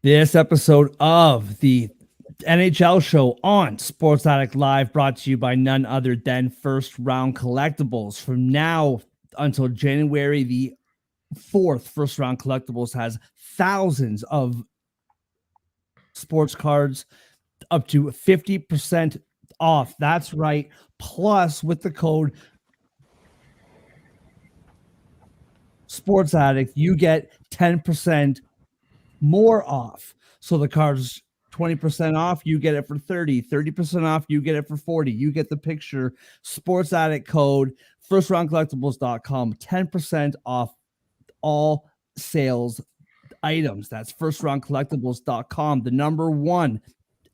This episode of the NHL Show on Sports Addict Live brought to you by none other than First Round Collectibles. From now until January the 4th, First Round Collectibles has thousands of sports cards up to 50% off. That's right. Plus, with the code Sports Addict, you get 10% more off. So the cards 20% off, you get it for 30% off, you get it for 40. You get the picture. Sports Addict code, firstroundcollectibles.com, 10% off all sales items. That's firstroundcollectibles.com, the number one,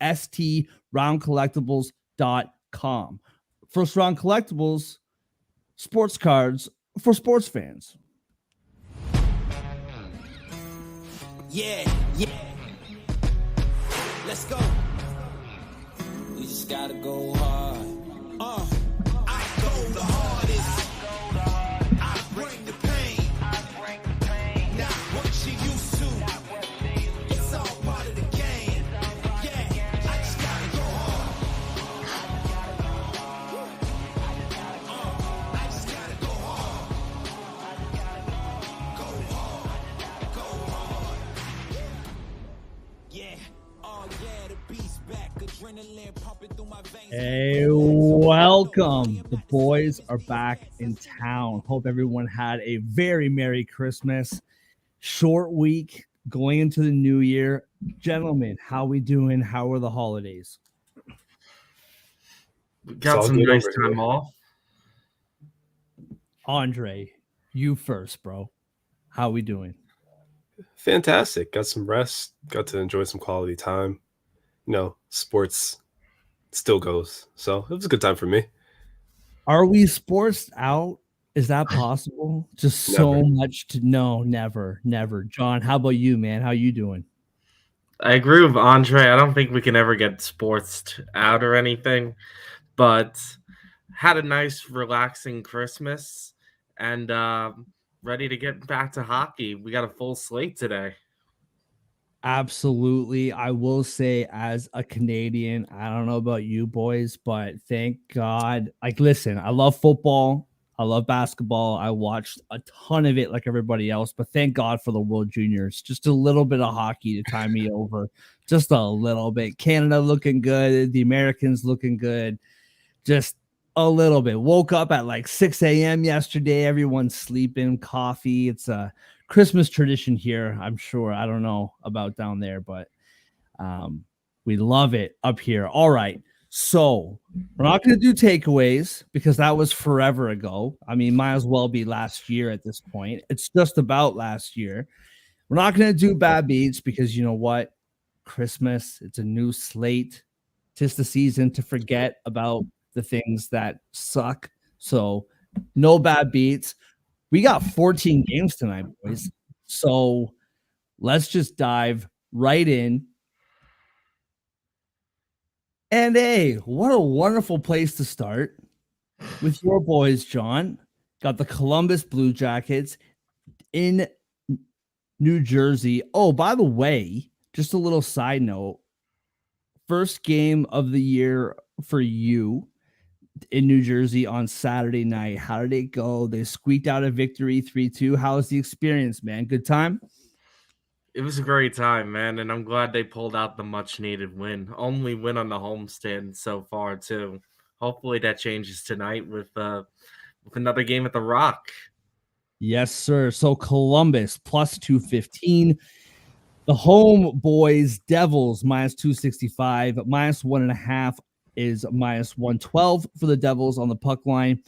STRoundcollectibles.com. First Round Collectibles, sports cards for sports fans. Yeah. Let's go. We just gotta go hard. I go the hardest. I bring the pain. Not what you used to. It's all part of the game. Yeah, I just gotta go hard. I just gotta go hard. Go hard. Go hard. Yeah. Oh yeah, the beast back. Adrenaline pumping through my veins. Hey, welcome. The boys are back in town. Hope everyone had a very Merry Christmas. Short week going into the new year. Gentlemen, how we doing? How are the holidays? We got some nice time off. Andre, you first, bro. How we doing? Fantastic. Got some rest. Got to enjoy some quality time. You know, sports still goes. So it was a good time for me. Are we sports out? Is that possible? Just so Never. much to know. Never. John, how about you, man? How you doing? I agree with Andre. I don't think we can ever get sports out or anything, but had a nice, relaxing Christmas and ready to get back to hockey. We got a full slate today. Absolutely. I will say, as a Canadian, I don't know about you boys, but thank God. Like, listen, I love football. I love basketball. I watched a ton of it like everybody else, but thank God for the World Juniors. Just a little bit of hockey to tie me over. Just a little bit. Canada looking good. The Americans looking good. Just a little bit. Woke up at like 6 a.m. yesterday. Everyone's sleeping, coffee. It's a Christmas tradition here, I'm sure. I don't know about down there, but we love it up here. All right. So we're not going to do takeaways because that was forever ago. I mean, might as well be last year at this point. It's just about last year. We're not going to do bad beats because you know what? Christmas, it's a new slate. Tis the season to forget about the things that suck. So no bad beats. We got 14 games tonight, boys. So let's just dive right in. And hey, what a wonderful place to start with your boys, John. Got the Columbus Blue Jackets in New Jersey. Oh, by the way, just a little side note. First game of the year for you in New Jersey on Saturday night. How did it go? They squeaked out a victory 3-2. How was the experience, man? Good time? It was a great time, man, and I'm glad they pulled out the much-needed win. Only win on the homestand so far, too. Hopefully that changes tonight with another game at the Rock. Yes, sir. So Columbus plus 215. The home boys, Devils minus 265, minus 1.5 is minus 112 for the Devils on the puck line.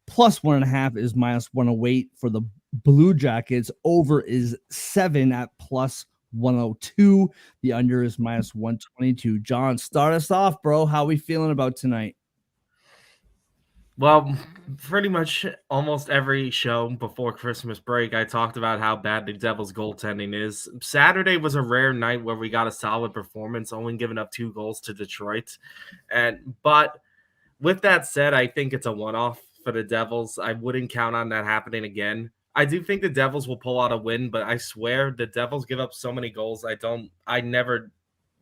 Plus 1.5 is minus 108 for the Blue Jackets. Over is 7 at plus 102. The under is minus 122. John, start us off, bro. How we feeling about tonight? Well, pretty much almost every show before Christmas break, I talked about how bad the Devils' goaltending is. Saturday was a rare night where we got a solid performance, only giving up 2 goals to Detroit. But with that said, I think it's a one-off for the Devils. I wouldn't count on that happening again. I do think the Devils will pull out a win, but I swear the Devils give up so many goals. I never,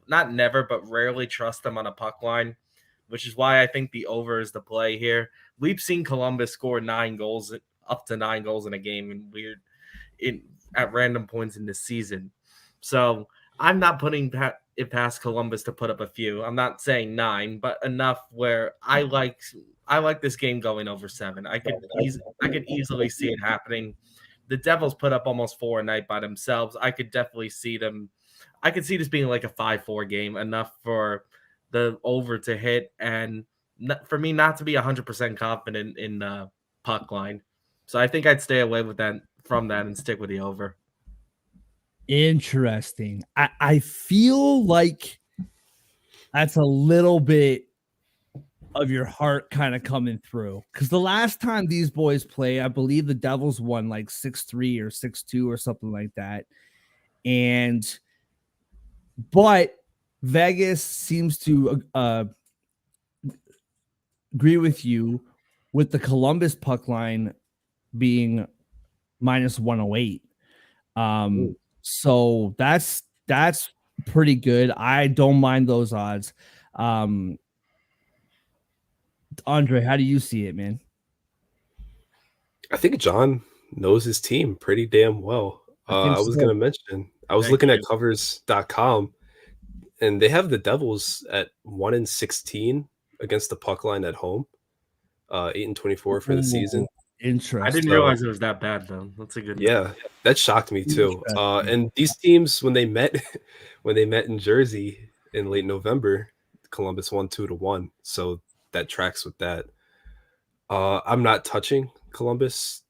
not never, but rarely trust them on a puck line, which is why I think the over is the play here. We've seen Columbus score 9 goals, up to 9 goals in a game, at random points in this season. So I'm not putting it past Columbus to put up a few. I'm not saying 9, but enough where I like this game going over 7. I could easily see it happening. The Devils put up almost 4 a night by themselves. I could definitely see them. I could see this being like a 5-4 game, enough for the over to hit, and for me not to be 100% confident in the puck line. So I think I'd stay away with that from that and stick with the over. Interesting. I feel like that's a little bit of your heart kind of coming through, because the last time these boys play, I believe the Devils won like 6-3 or 6-2 or something like that. But Vegas seems to agree with you with the Columbus puck line being minus 108. So that's pretty good. I don't mind those odds. Andre, how do you see it, man? I think John knows his team pretty damn well. I was going to mention, I was looking at covers.com, and they have the Devils at 1-16 against the puck line at home, 8-24 for the season. Interesting. I didn't realize it was that bad, though. That's a good. Yeah, that shocked me too. And these teams, when they met in Jersey in late November, Columbus won 2-1. So that tracks with that. I'm not touching Columbus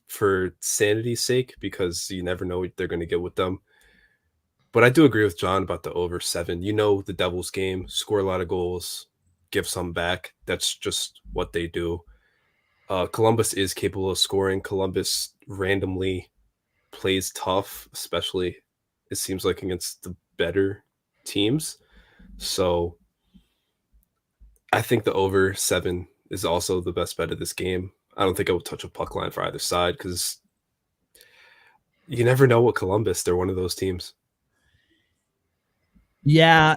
for sanity's sake, because you never know what they're going to get with them. But I do agree with John about the over 7. You know, the Devils game, score a lot of goals, give some back. That's just what they do. Columbus is capable of scoring. Columbus randomly plays tough, especially it seems like against the better teams. So I think the over 7 is also the best bet of this game. I don't think I would touch a puck line for either side, because you never know what Columbus, they're one of those teams. Yeah,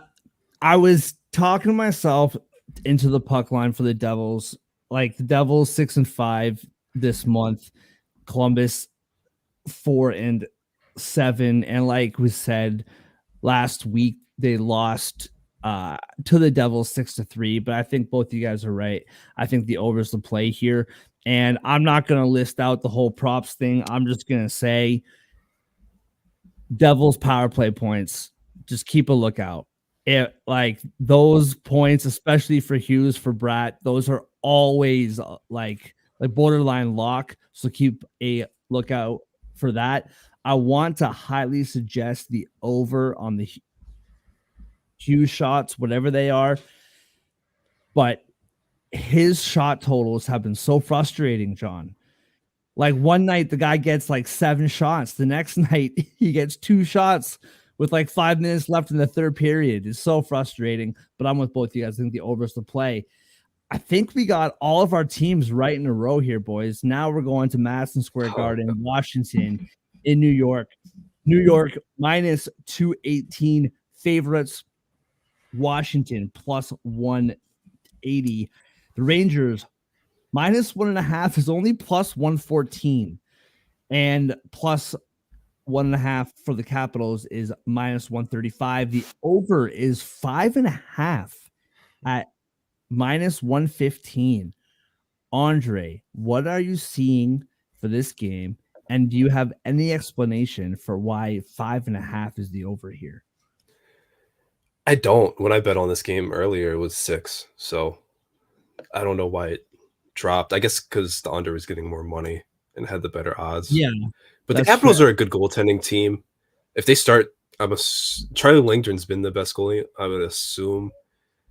I was talking to myself into the puck line for the Devils. Like the Devils 6-5 this month, Columbus 4-7, and like we said last week, they lost to the Devils 6-3. But I think both of you guys are right. I think the over is the play here, and I'm not going to list out the whole props thing. I'm just going to say Devils power play points. Just keep a lookout. It, like those points, especially for Hughes, for Bratt, those are always like borderline lock. So keep a lookout for that. I want to highly suggest the over on the Hughes shots, whatever they are. But his shot totals have been so frustrating, John. Like one night the guy gets like 7 shots. The next night he gets 2 shots with like 5 minutes left in the third period. It's so frustrating, but I'm with both you guys. I think the over is the play. I think we got all of our teams right in a row here, boys. Now we're going to Madison Square Garden, Washington, in New York. New York minus 218 favorites. Washington plus 180. The Rangers minus 1.5 is only plus 114, and plus 1.5 for the Capitals is minus 135. The over is 5.5 at minus 115. Andre, what are you seeing for this game? And do you have any explanation for why 5.5 is the over here? I don't. When I bet on this game earlier, it was 6. So I don't know why it dropped. I guess because the under was getting more money and had the better odds. Yeah. But the Capitals are a good goaltending team. If they start, Charlie Lindgren's been the best goalie. I would assume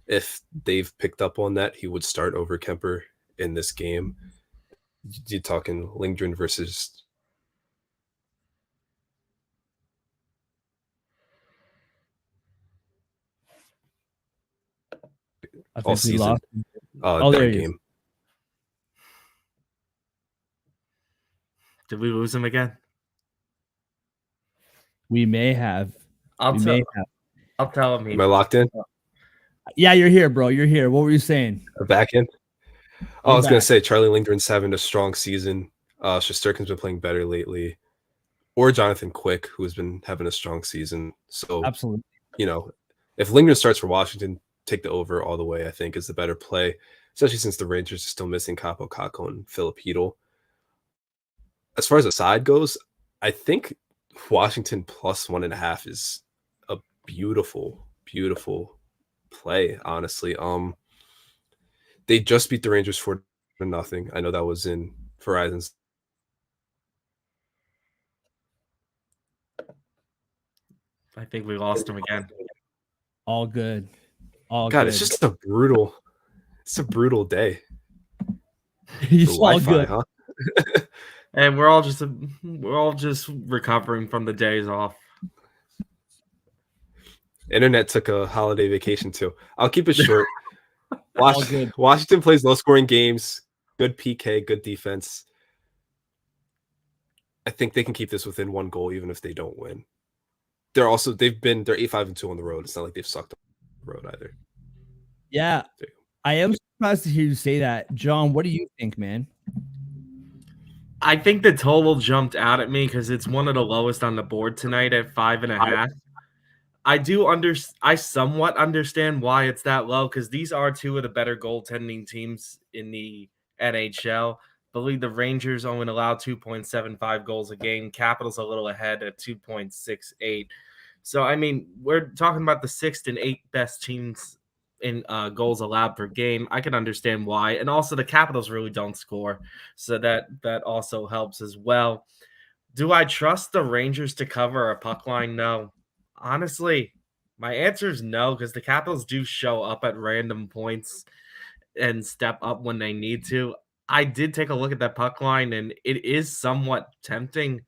if they've picked up on that, he would start over Kemper in this game. You're talking Lindgren versus. All season. That game. Did we lose him again? We may have. I'll We may tell. have. I'll tell him. Am I locked in? Yeah, you're here, bro. You're here. What were you saying? Back in? Oh, I You're was going back. to say Charlie Lindgren's having a strong season. Shesterkin's been playing better lately. Or Jonathan Quick, who's been having a strong season. So, Absolutely. you know, if Lindgren starts for Washington, take the over all the way, I think, is the better play, especially since the Rangers are still missing Capo Caco and Filipino. As far as the side goes, I think Washington plus 1.5 is a beautiful, beautiful play, honestly. They just beat the Rangers 4-0. I know that was in Verizon's. I think we lost him again. All good. All God, good. it's just a brutal day. He's all Wi-Fi, good. huh? And we're all just recovering from the days off. Internet took a holiday vacation too. I'll keep it short. All good. Washington plays low-scoring games, good PK, good defense. I think they can keep this within 1 goal, even if they don't win. They're 8-5-2 on the road. It's not like they've sucked on the road either. Yeah, I am surprised to hear you say that, John. What do you think, man? I think the total jumped out at me because it's one of the lowest on the board tonight at 5.5. I somewhat understand why it's that low because these are two of the better goaltending teams in the NHL. I believe the Rangers only allow 2.75 goals a game. Capitals a little ahead at 2.68. So, I mean, we're talking about the 6th and 8th best teams in goals allowed per game. I can understand why. And also the Capitals really don't score. So that also helps as well. Do I trust the Rangers to cover a puck line? No. Honestly, my answer is no, because the Capitals do show up at random points and step up when they need to. I did take a look at that puck line, and it is somewhat tempting.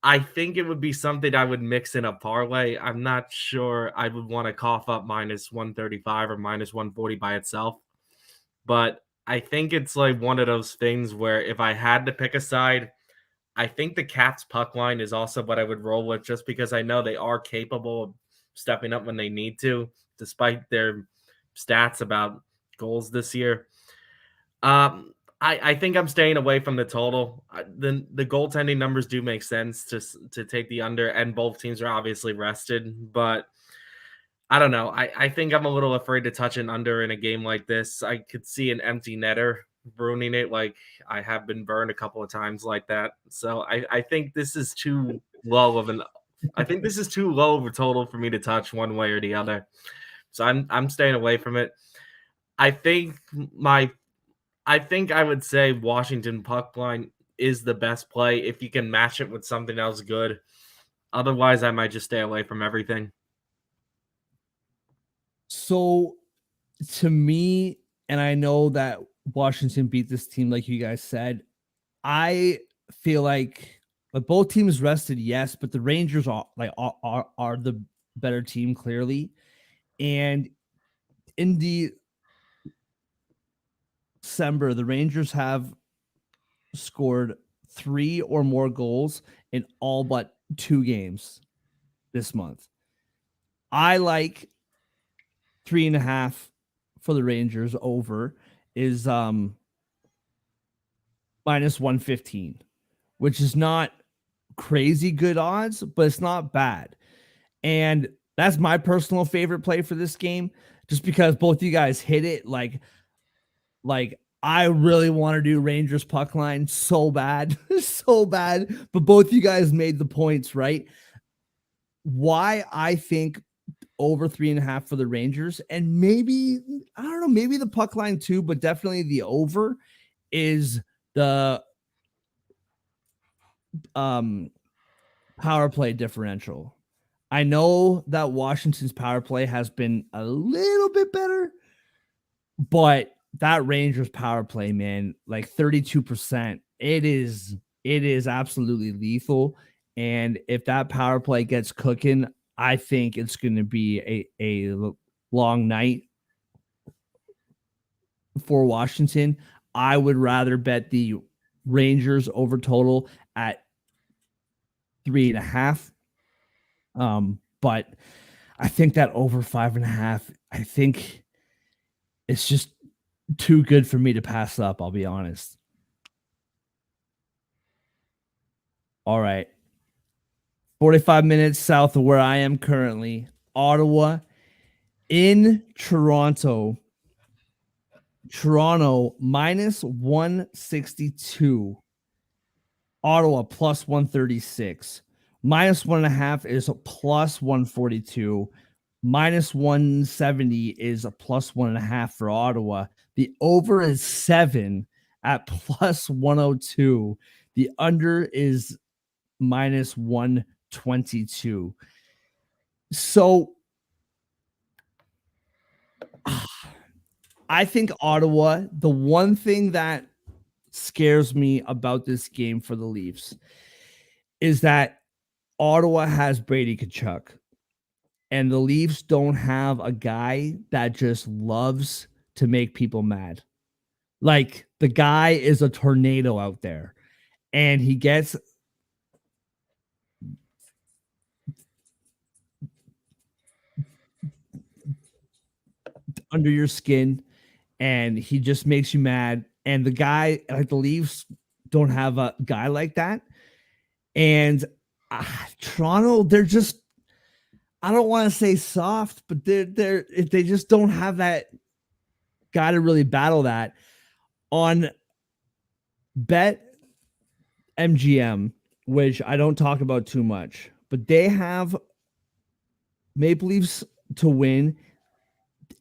I think it would be something I would mix in a parlay. I'm not sure I would want to cough up minus 135 or minus 140 by itself. But I think it's like one of those things where if I had to pick a side, I think the Cats puck line is also what I would roll with just because I know they are capable of stepping up when they need to, despite their stats about goals this year. I think I'm staying away from the total. The goaltending numbers do make sense to take the under, and both teams are obviously rested, but I don't know. I think I'm a little afraid to touch an under in a game like this. I could see an empty netter ruining it, like I have been burned a couple of times like that. So I think this is too low of a total for me to touch one way or the other. So I'm staying away from it. I think I would say Washington puck line is the best play if you can match it with something else good. Otherwise, I might just stay away from everything. So, to me, and I know that Washington beat this team, like you guys said, I feel like both teams rested, yes, but the Rangers are the better team clearly, and in December, the Rangers have scored 3 or more goals in all but 2 games this month. I like 3.5 for the Rangers over is minus 115, which is not crazy good odds, but it's not bad. And that's my personal favorite play for this game, just because both you guys hit it like I really want to do Rangers puck line so bad, so bad. But both you guys made the points, right? Why I think over 3.5 for the Rangers, and maybe, I don't know, maybe the puck line too, but definitely the over is the power play differential. I know that Washington's power play has been a little bit better, but that Rangers power play, man, like 32%, it is absolutely lethal. And if that power play gets cooking, I think it's going to be a long night for Washington. I would rather bet the Rangers over total at 3.5. But I think that over 5.5, I think it's just too good for me to pass up. I'll be honest. All right. 45 minutes south of where I am currently, Ottawa in Toronto. Toronto minus 162. Ottawa plus 136. Minus 1.5 is a plus 142. Minus 170 is a plus 1.5 for Ottawa. The over is 7 at plus 102. The under is minus 122. So I think Ottawa, the one thing that scares me about this game for the Leafs is that Ottawa has Brady Tkachuk, and the Leafs don't have a guy that just loves to make people mad. Like, the guy is a tornado out there, and he gets under your skin, and he just makes you mad. And the guy, like the Leafs, don't have a guy like that. And Toronto, they're just, I don't want to say soft, but they just don't have that guy to really battle that. On Bet MGM, which I don't talk about too much, but they have Maple Leafs to win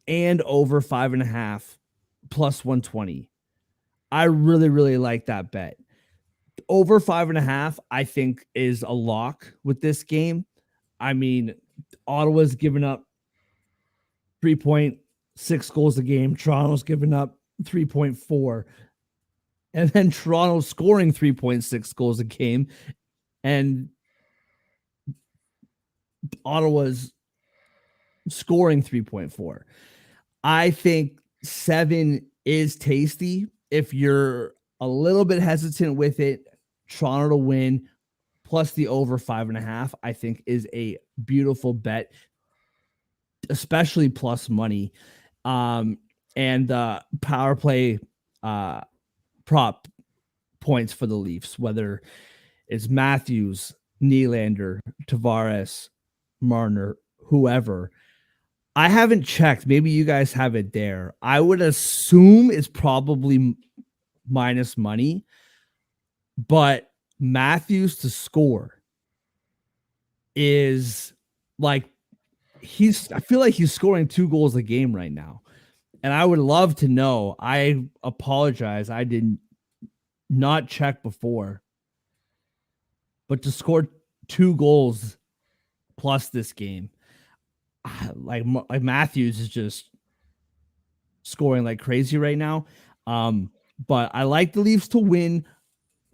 and over 5.5 plus 120. I really, really like that bet. Over 5.5, I think, is a lock with this game. I mean, Ottawa's given up 3.6 goals a game. Toronto's given up 3.4. And then Toronto's scoring 3.6 goals a game. And Ottawa's scoring 3.4. I think 7 is tasty. If you're a little bit hesitant with it, Toronto to win plus the over 5.5, I think is a beautiful bet, especially plus money. And power play prop points for the Leafs, whether it's Matthews, Nylander, Tavares, Marner, whoever. I haven't checked. Maybe you guys have it there. I would assume it's probably minus money, but Matthews to score is like, I feel like he's scoring 2 goals a game right now. And I would love to know. I apologize. I did not check before, but to score 2 goals plus this game, like Matthews is just scoring like crazy right now. But I like the Leafs to win.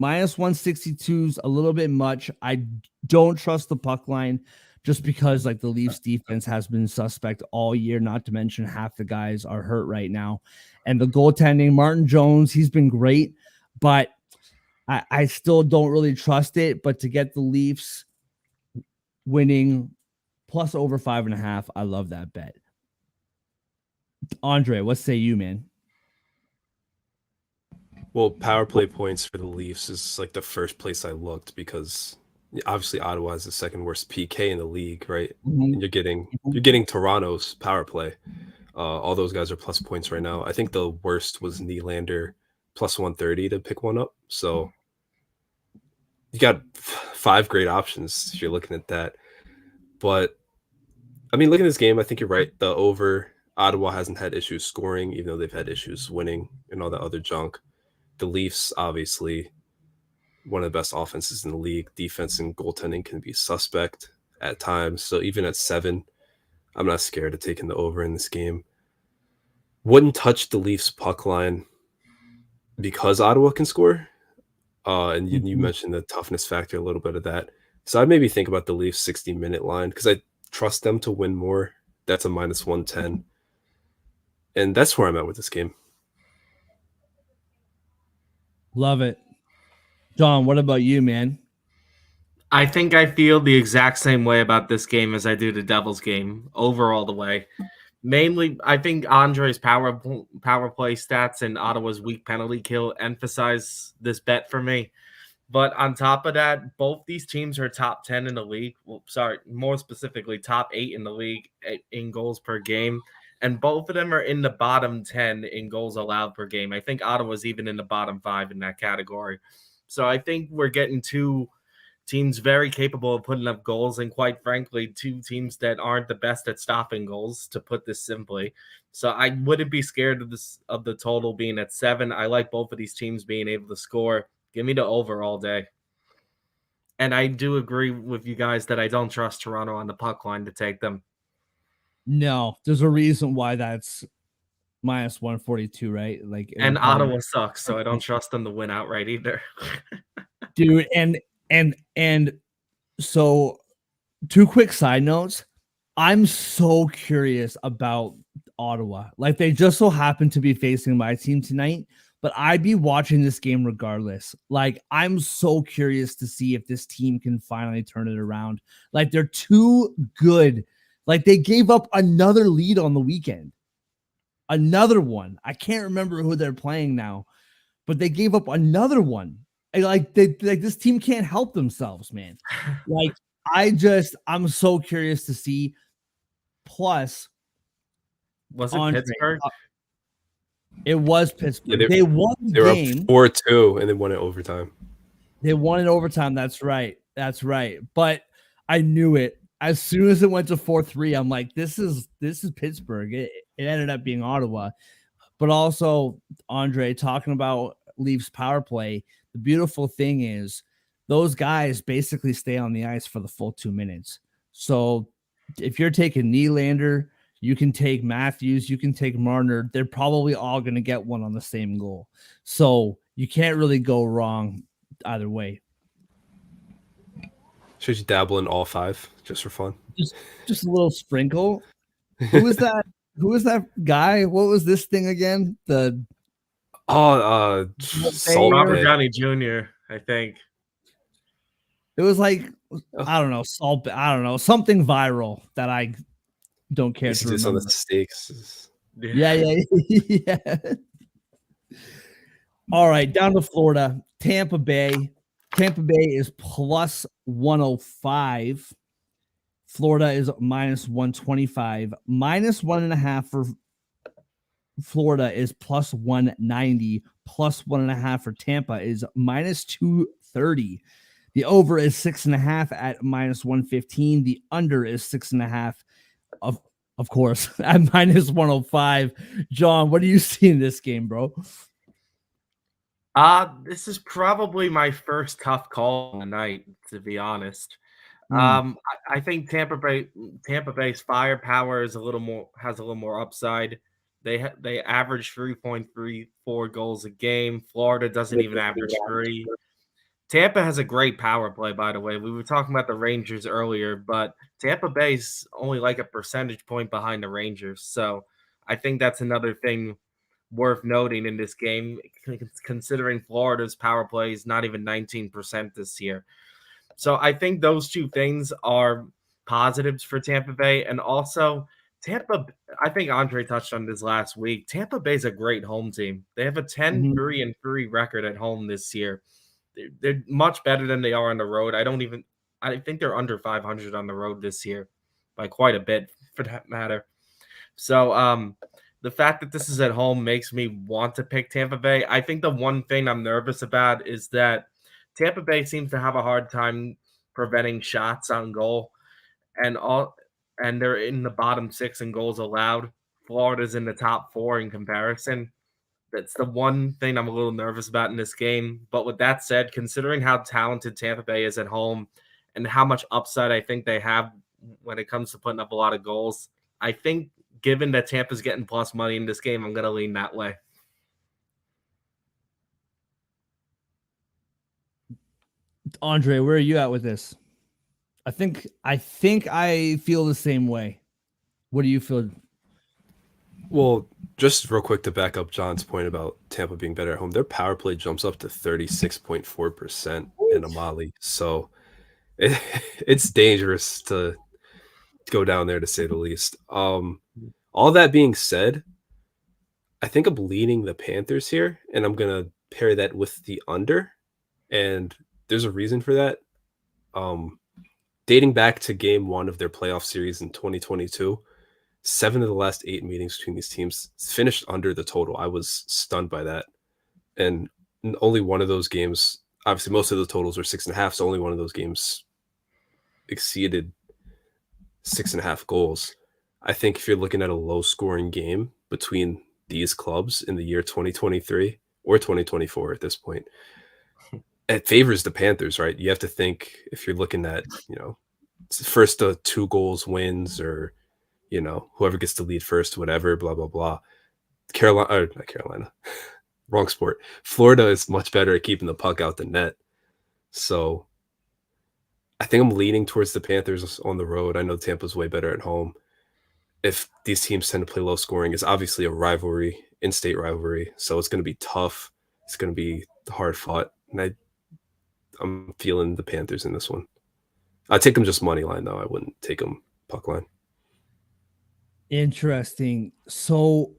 Minus 162 is a little bit much. I don't trust the puck line just because like the Leafs defense has been suspect all year, not to mention half the guys are hurt right now. And the goaltending, Martin Jones, he's been great, but I still don't really trust it. But to get the Leafs winning plus over 5.5, I love that bet. Andre, what say you, man? Well, power play points for the Leafs is like the first place I looked because obviously Ottawa is the second worst PK in the league, right? Mm-hmm. And you're getting Toronto's power play. All those guys are plus points right now. I think the worst was Nylander plus 130 to pick one up. So you got 5 great options if you're looking at that. But I mean, looking at this game, I think you're right. The over, Ottawa hasn't had issues scoring, even though they've had issues winning and all that other junk. The Leafs, obviously, one of the best offenses in the league. Defense and goaltending can be suspect at times. So even at 7, I'm not scared of taking the over in this game. Wouldn't touch the Leafs puck line because Ottawa can score. And you mentioned the toughness factor, a little bit of that. So I'd maybe think about the Leafs 60-minute line because I trust them to win more. That's a minus 110. And that's where I'm at with this game. Love it. John, what about you, man? I think I feel the exact same way about this game as I do the Devils game overall the way. Mainly, I think Andre's power play stats and Ottawa's weak penalty kill emphasize this bet for me. But on top of that, both these teams are top 10 in the league. Well, sorry, more specifically, top 8 in the league in goals per game. And both of them are in the bottom 10 in goals allowed per game. I think Ottawa's even in the bottom 5 in that category. So I think we're getting two teams very capable of putting up goals, and quite frankly, two teams that aren't the best at stopping goals, to put this simply. So I wouldn't be scared of the total being at 7. I like both of these teams being able to score. Give me the over all day. And I do agree with you guys that I don't trust Toronto on the puck line to take them. No, there's a reason why that's minus 142, right? Like, and Ottawa sucks, so I don't trust them to win outright either. Dude, and so 2 quick side notes. I'm so curious about Ottawa. Like, they just so happen to be facing my team tonight, but I'd be watching this game regardless. Like, I'm so curious to see if this team can finally turn it around. Like, they're too good. Like, they gave up another lead on the weekend. Another one. I can't remember who they're playing now, but they gave up another one. Like, this team can't help themselves, man. Like, I'm so curious to see. Plus, was it Pittsburgh? It was Pittsburgh. Yeah, they won the game. They were up 4-2 and then won it overtime. They won in overtime. That's right. That's right. But I knew it. As soon as it went to 4-3, I'm like, this is Pittsburgh. It ended up being Ottawa. But also, Andre, talking about Leafs power play, the beautiful thing is those guys basically stay on the ice for the full 2 minutes. So if you're taking Nylander, you can take Matthews, you can take Marner. They're probably all going to get one on the same goal. So you can't really go wrong either way. Should you dabble in all 5 just for fun? Just a little sprinkle. Who was that? Who was that guy? What was this thing again? Robert Downey Jr., I think. It was like, I don't know, something viral that I don't care to remember. Some of the stakes. Yeah. All right, down to Florida. Tampa Bay. Tampa Bay is plus 105. Florida is minus 125. Minus 1.5 for Florida is plus 190. Plus 1.5 for Tampa is minus 230. The over is 6.5 at minus 115. The under is 6.5. Of course, at minus 105. John, what do you see in this game, bro? This is probably my first tough call of the night, to be honest. I think Tampa Bay's firepower has a little more upside. They average 3.34 goals a game. Florida doesn't even average 3. Tampa has a great power play, by the way. We were talking about the Rangers earlier, but Tampa Bay's only like a percentage point behind the Rangers. So I think that's another thing worth noting in this game, considering Florida's power play is not even 19% this year. So I think those two things are positives for Tampa Bay. And also, I think Andre touched on this last week. Tampa Bay's a great home team. They have a 10-3-3 record at home this year. They're much better than they are on the road. I think they're under 500 on the road this year by quite a bit, for that matter. So the fact that this is at home makes me want to pick Tampa Bay. I think the one thing I'm nervous about is that Tampa Bay seems to have a hard time preventing shots on goal, and they're in the bottom 6 in goals allowed. Florida's in the top 4 in comparison. That's the one thing I'm a little nervous about in this game. But with that said, considering how talented Tampa Bay is at home and how much upside I think they have when it comes to putting up a lot of goals, I think given that Tampa's getting plus money in this game, I'm going to lean that way. Andre, where are you at with this? I think I feel the same way. What do you feel? Well, Just real quick to back up John's point about Tampa being better at home, their power play jumps up to 36.4% in Amali. So it's dangerous to go down there, to say the least. All that being said, I think I'm leaning the Panthers here, and I'm gonna pair that with the under. And there's a reason for that. Dating back to game one of their playoff series in 2022, 7 of the last 8 meetings between these teams finished under the total. I was stunned by that. And only one of those games, obviously most of the totals were 6.5, so only one of those games exceeded 6.5 goals. I think if you're looking at a low scoring game between these clubs in the year 2023 or 2024 at this point, it favors the Panthers, right? You have to think, if you're looking at, first 2 goals wins, or, whoever gets to lead first, whatever, blah, blah, blah. Not Carolina, wrong sport. Florida is much better at keeping the puck out the net. So I think I'm leaning towards the Panthers on the road. I know Tampa's way better at home. If these teams tend to play low scoring, it's obviously a rivalry, in-state rivalry. So it's going to be tough. It's going to be hard fought. And I'm feeling the Panthers in this one. I'd take them just money line, though. I wouldn't take them puck line. Interesting. So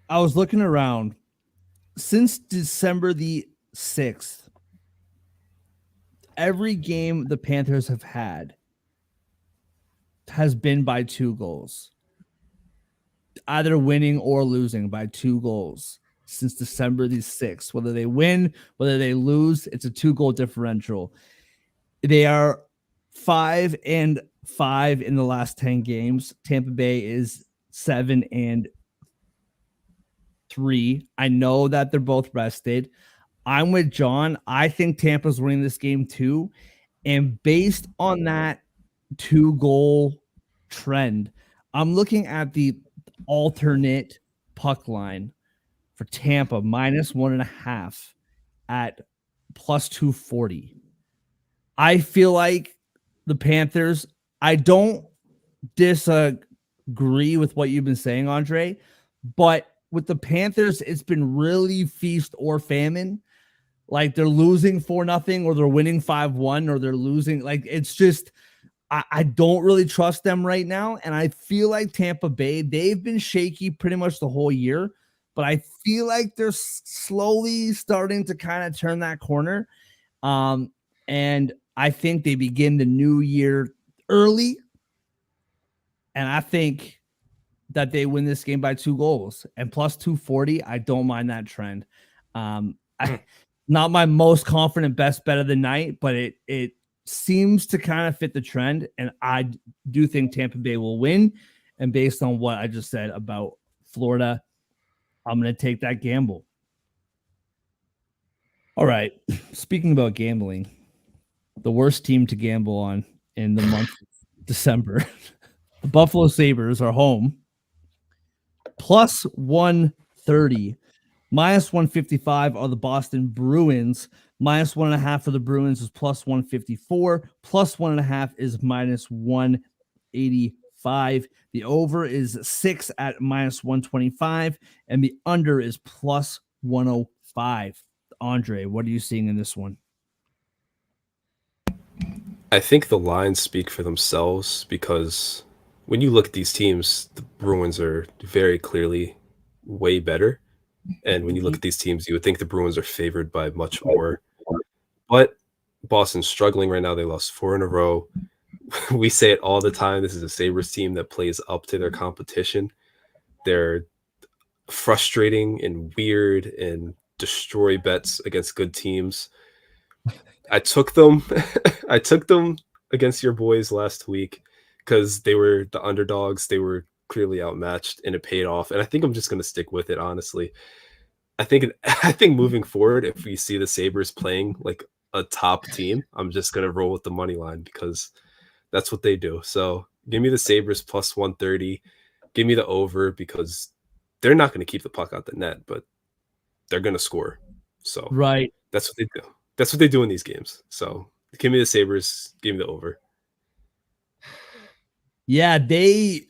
I was looking around since December the 6th. Every game the Panthers have had has been by 2 goals, either winning or losing by 2 goals since December the 6th. Whether they win, whether they lose, it's a 2-goal differential. They are 5-5 in the last 10 games. Tampa Bay is 7-3. I know that they're both rested. I'm with John. I think Tampa's winning this game too. And based on that 2-goal trend, I'm looking at the alternate puck line for Tampa -1.5 at +240. I feel like the Panthers, I don't disagree with what you've been saying, Andre, but with the Panthers, it's been really feast or famine. Like they're losing 4-0, or they're winning 5-1, or they're losing. Like it's just, I don't really trust them right now. And I feel like Tampa Bay, they've been shaky pretty much the whole year, but I feel like they're slowly starting to kind of turn that corner. And I think they begin the new year early. And I think that they win this game by 2 goals and +240. I don't mind that trend. Not my most confident best bet of the night, but it seems to kind of fit the trend. And I do think Tampa Bay will win. And based on what I just said about Florida, I'm going to take that gamble. All right. Speaking about gambling, the worst team to gamble on in the month of December, the Buffalo Sabres are home. +130. -155 are the Boston Bruins. -1.5 for the Bruins is +154. +1.5 is -185. The over is 6 at -125, and the under is +105. Andre, what are you seeing in this one? I think the lines speak for themselves, because when you look at these teams, the Bruins are very clearly way better. And when you look at these teams, you would think the Bruins are favored by much more. But Boston's struggling right now. They lost 4 in a row. We say it all the time. This is a Sabres team that plays up to their competition. They're frustrating and weird and destroy bets against good teams. I took them. I took them against your boys last week because they were the underdogs. They were clearly outmatched, and it paid off. And I think I'm just going to stick with it, honestly. I think moving forward, if we see the Sabres playing like a top team, I'm just going to roll with the money line, because that's what they do. So give me the Sabres +130. Give me the over, because they're not going to keep the puck out the net, but they're going to score. So Right. That's what they do. That's what they do in these games. So give me the Sabres. Give me the over. Yeah, they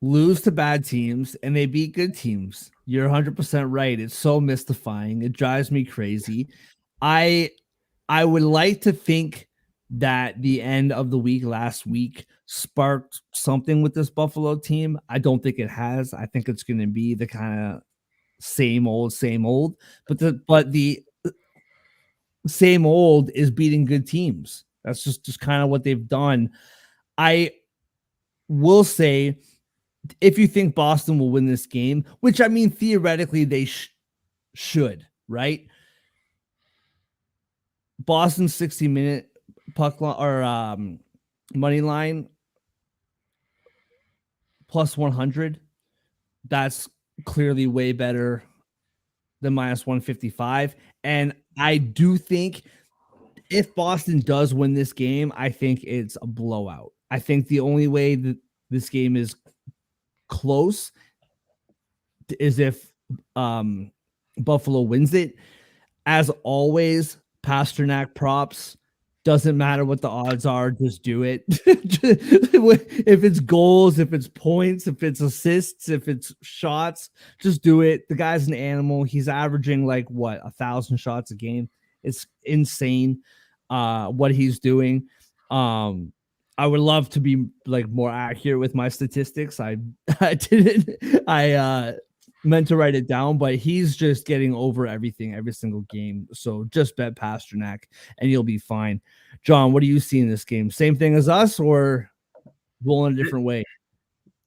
lose to bad teams and they beat good teams. You're 100% right. It's so mystifying. It drives me crazy. I I would like to think that the end of the week last week sparked something with this Buffalo team. I don't think it has. I think it's going to be the kind of same old. But the same old is beating good teams. That's just kind of what they've done. I will say, if you think Boston will win this game, which I mean theoretically they should, right? Boston's 60-minute puck or money line plus 100. That's clearly way better than minus 155. And I do think if Boston does win this game, I think it's a blowout. I think the only way that this game is close is if Buffalo wins it. As always, Pasternak props. Doesn't matter what the odds are, just do it. If it's goals, if it's points, if it's assists, if it's shots, just do it. The guy's an animal. He's averaging like 1,000 shots a game. It's insane what he's doing. I would love to be like more accurate with my statistics. I didn't. I meant to write it down, but he's just getting over everything every single game. So just bet Pasternak and you'll be fine. John, what do you see in this game? Same thing as us or rolling a different way?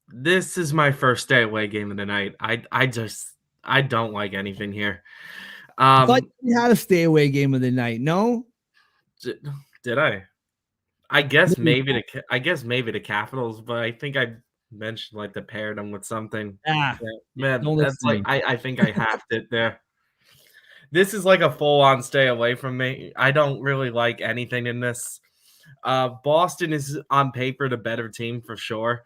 This is my first stay away game of the night. I don't like anything here. I thought you had a stay away game of the night. No? Did I? I guess maybe the Capitals, but I think I mentioned like to pair them with something. Man, that's like I think I halved it there. This is like a full-on stay away from me. I don't really like anything in this. Boston is on paper the better team for sure,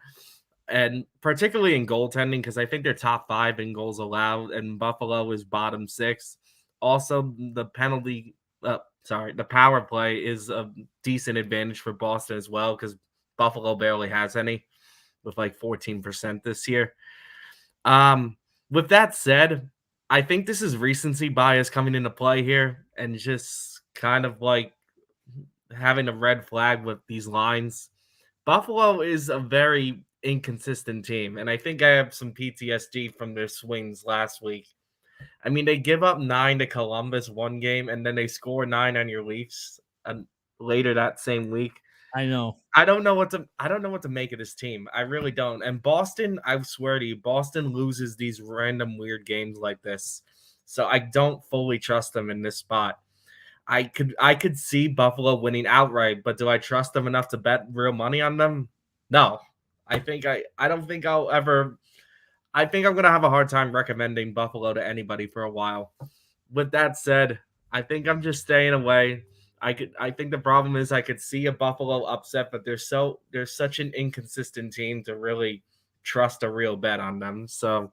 and particularly in goaltending because I think they're top 5 in goals allowed, and Buffalo is bottom 6. Also, the power play is a decent advantage for Boston as well because Buffalo barely has any, with like 14% this year. With that said, I think this is recency bias coming into play here and just kind of like having a red flag with these lines. Buffalo is a very inconsistent team, and I think I have some PTSD from their swings last week. I mean, they give up 9 to Columbus one game, and then they score 9 on your Leafs later that same week. I know. I don't know what to make of this team. I really don't. And Boston, I swear to you, Boston loses these random weird games like this. So I don't fully trust them in this spot. I could see Buffalo winning outright, but do I trust them enough to bet real money on them? No. I think I don't think I'll ever. I think I'm gonna have a hard time recommending Buffalo to anybody for a while. With that said, I think I'm just staying away. I think the problem is I could see a Buffalo upset, but they're such an inconsistent team to really trust a real bet on them. So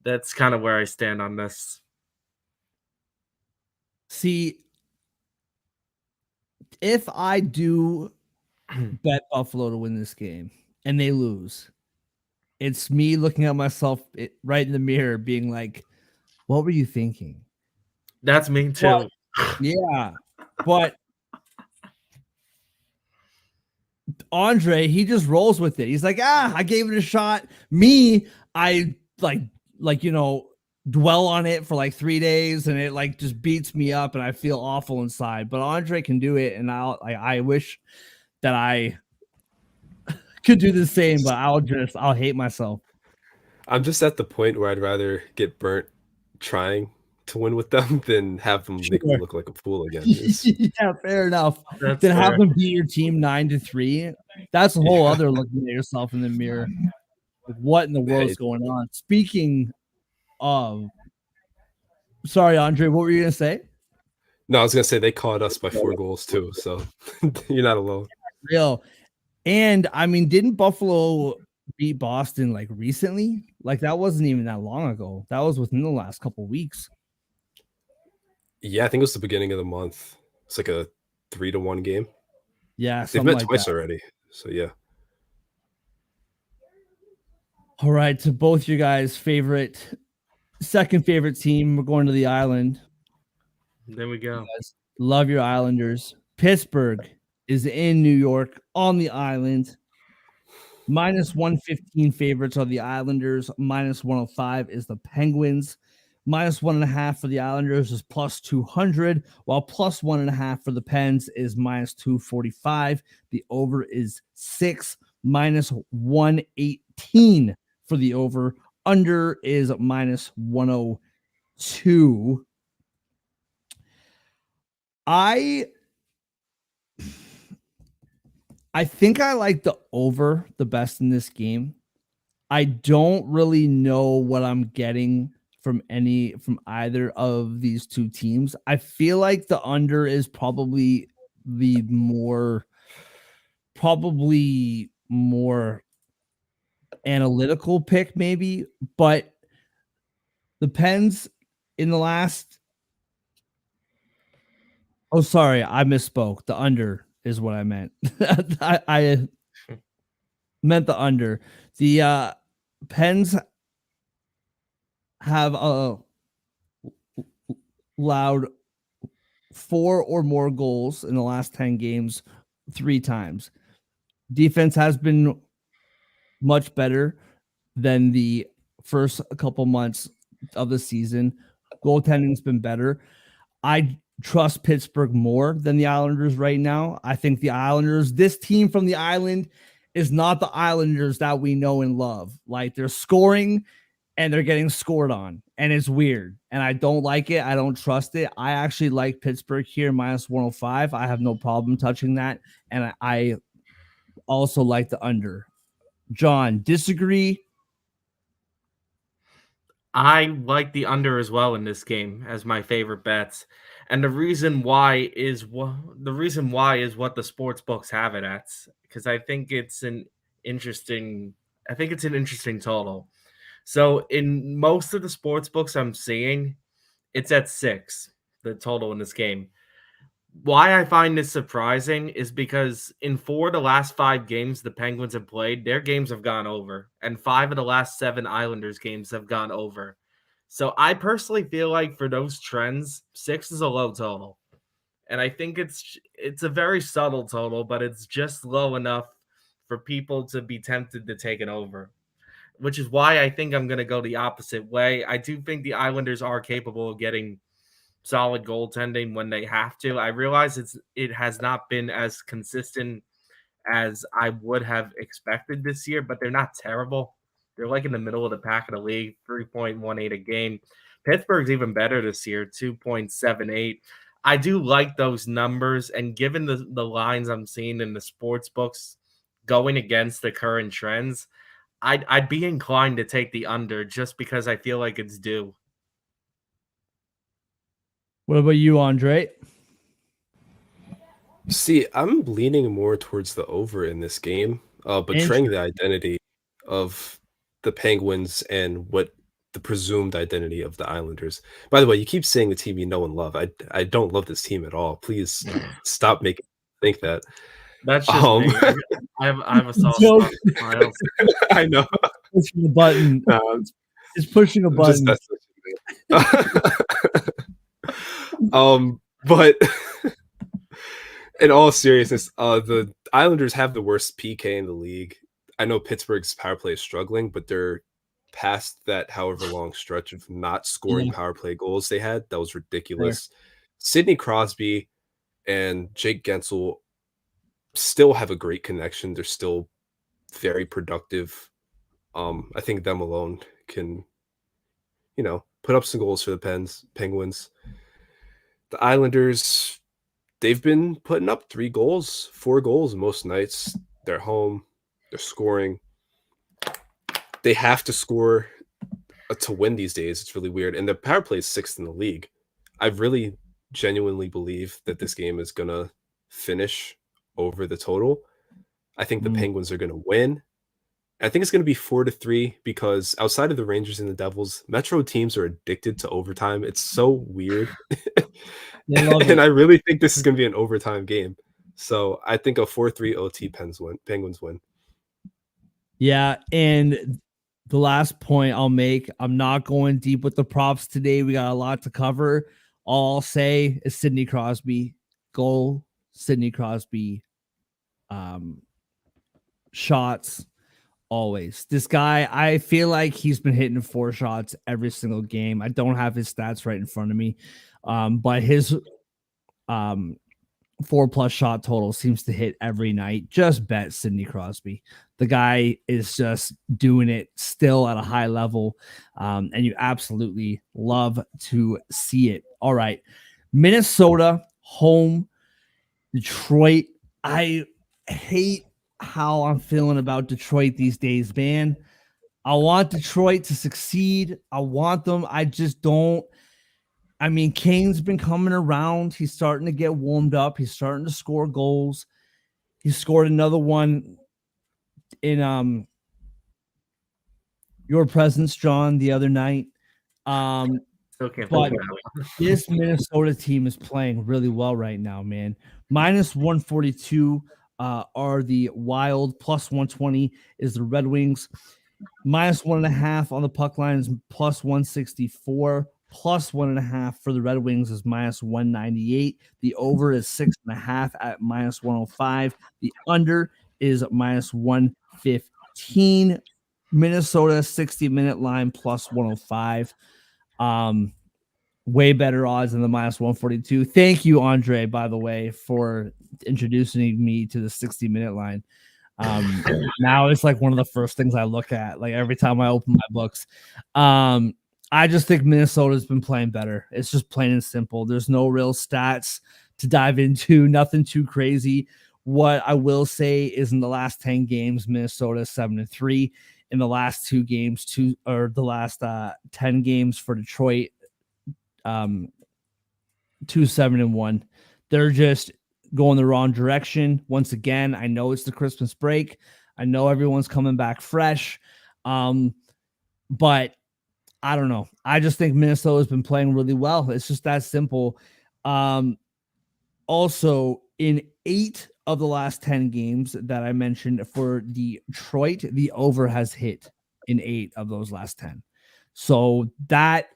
that's kind of where I stand on this. See, if I do bet Buffalo to win this game and they lose, it's me looking at myself right in the mirror being like, what were you thinking? That's me too. Yeah. But Andre, he just rolls with it. He's like, I gave it a shot. Me, I dwell on it for like 3 days and it like just beats me up and I feel awful inside. But Andre can do it, and I wish that I could do the same, but I'll hate myself. I'm just at the point where I'd rather get burnt trying to win with them than have them make me look like a fool again. Yeah, fair enough. That's Then fair. have them beat your team 9-3. That's a whole other looking at yourself in the mirror. Like, what in the world is going on? Speaking of, sorry, Andre, what were you gonna say? No, I was gonna say they caught us by 4 goals too, so you're not alone. Real. And I mean, didn't Buffalo beat Boston like recently? Like that wasn't even that long ago. That was within the last couple of weeks. Yeah, I think it was the beginning of the month. It's like a 3-1 game. Yeah, They've met twice already. So yeah. All right, to both you guys' second favorite team, we're going to the Island. There we go. You guys love your Islanders. Pittsburgh is in New York on the Island. Minus 115 favorites are the Islanders. Minus 105 is the Penguins. Minus 1.5 for the Islanders is plus 200, while plus 1.5 for the Pens is minus 245. The over is 6, minus 118 for the over. Under is minus 102. I think I like the over the best in this game. I don't really know what I'm getting from either of these two teams. I feel like the under is probably more analytical pick, maybe, but the Pens in the last. Oh, sorry, I misspoke. The under is what I meant. I meant the under. The Pens have allowed 4 or more goals in the last 10 games 3 times. Defense has been much better than the first couple months of the season. Goaltending's been better. I trust Pittsburgh more than the Islanders right now. I think the Islanders, this team from the Island, is not the Islanders that we know and love. Like, they're scoring and they're getting scored on, and it's weird. And I don't like it. I don't trust it. I actually like Pittsburgh here minus 105. I have no problem touching that. And I also like the under. John, disagree? I like the under as well in this game as my favorite bets. And the reason why is what the sports books have it at, because I think it's an interesting total. So in most of the sports books I'm seeing, it's at 6, the total in this game. Why I find this surprising is because in 4 of the last 5 games the Penguins have played, their games have gone over, and 5 of the last 7 Islanders games have gone over. So I personally feel like for those trends, 6 is a low total. And I think it's a very subtle total, but it's just low enough for people to be tempted to take it over, which is why I think I'm going to go the opposite way. I do think the Islanders are capable of getting solid goaltending when they have to. I realize it has not been as consistent as I would have expected this year, but they're not terrible. They're like in the middle of the pack of the league, 3.18 a game. Pittsburgh's even better this year, 2.78. I do like those numbers, and given the lines I'm seeing in the sports books going against the current trends, I'd be inclined to take the under just because I feel like it's due. What about you, Andre? See, I'm leaning more towards the over in this game, betraying the identity of the Penguins and what the presumed identity of the Islanders. By the way, you keep saying the team you know and love. I don't love this team at all. Please stop making me think that. That's just me. I have a soft spot for Miles. I know. Pushing the button. It's pushing a button. But in all seriousness, the Islanders have the worst PK in the league. I know Pittsburgh's power play is struggling, but they're past that however long stretch of not scoring power play goals they had. That was ridiculous. Sure. Sidney Crosby and Jake Gensel still have a great connection. They're still very productive. I think them alone can, put up some goals for the Penguins. The Islanders, they've been putting up 3 goals, 4 goals most nights. They're home. They're scoring. They have to score to win these days. It's really weird. And the power play is 6th in the league. I really genuinely believe that this game is going to finish over the total. I think the Penguins are going to win. I think it's going to be 4-3 because outside of the Rangers and the Devils, Metro teams are addicted to overtime. It's so weird. And I really think this is going to be an overtime game. So I think a 4-3 OT Penguins win. Yeah, and the last point I'll make, I'm not going deep with the props today. We got a lot to cover. All I'll say is Sidney Crosby. Goal, Sidney Crosby. Shots, always. This guy, I feel like he's been hitting 4 shots every single game. I don't have his stats right in front of me. But his 4+ shot total seems to hit every night. Just bet Sidney Crosby. The guy is just doing it still at a high level. And you absolutely love to see it. All right. Minnesota, home. Detroit. I hate how I'm feeling about Detroit these days, man. I want Detroit to succeed. I want them. I just don't. I mean, Kane's been coming around. He's starting to get warmed up. He's starting to score goals. He scored another one in your presence, John, the other night. Still can't But believe that. this Minnesota team is playing really well right now, man. Minus 142 are the Wild. Plus 120 is the Red Wings. Minus 1.5 on the puck line is plus 164. Plus 1.5 for the Red Wings is minus 198. The over is 6.5 at minus 105. The under is minus 115. Minnesota 60-minute line plus 105. Way better odds than the minus 142. Thank you, Andre, by the way, for introducing me to the 60-minute line. Now it's like one of the first things I look at, like every time I open my books. I just think Minnesota's been playing better. It's just plain and simple. There's no real stats to dive into, nothing too crazy. What I will say is in the last 10 games, Minnesota is 7-3. In the last 2 games, the last 10 games for Detroit, 2-7-1. They're just going the wrong direction. Once again, I know it's the Christmas break. I know everyone's coming back fresh. But I don't know. I just think Minnesota's been playing really well. It's just that simple. Also, in 8 of the last 10 games that I mentioned for Detroit, the over has hit in 8 of those last 10. So that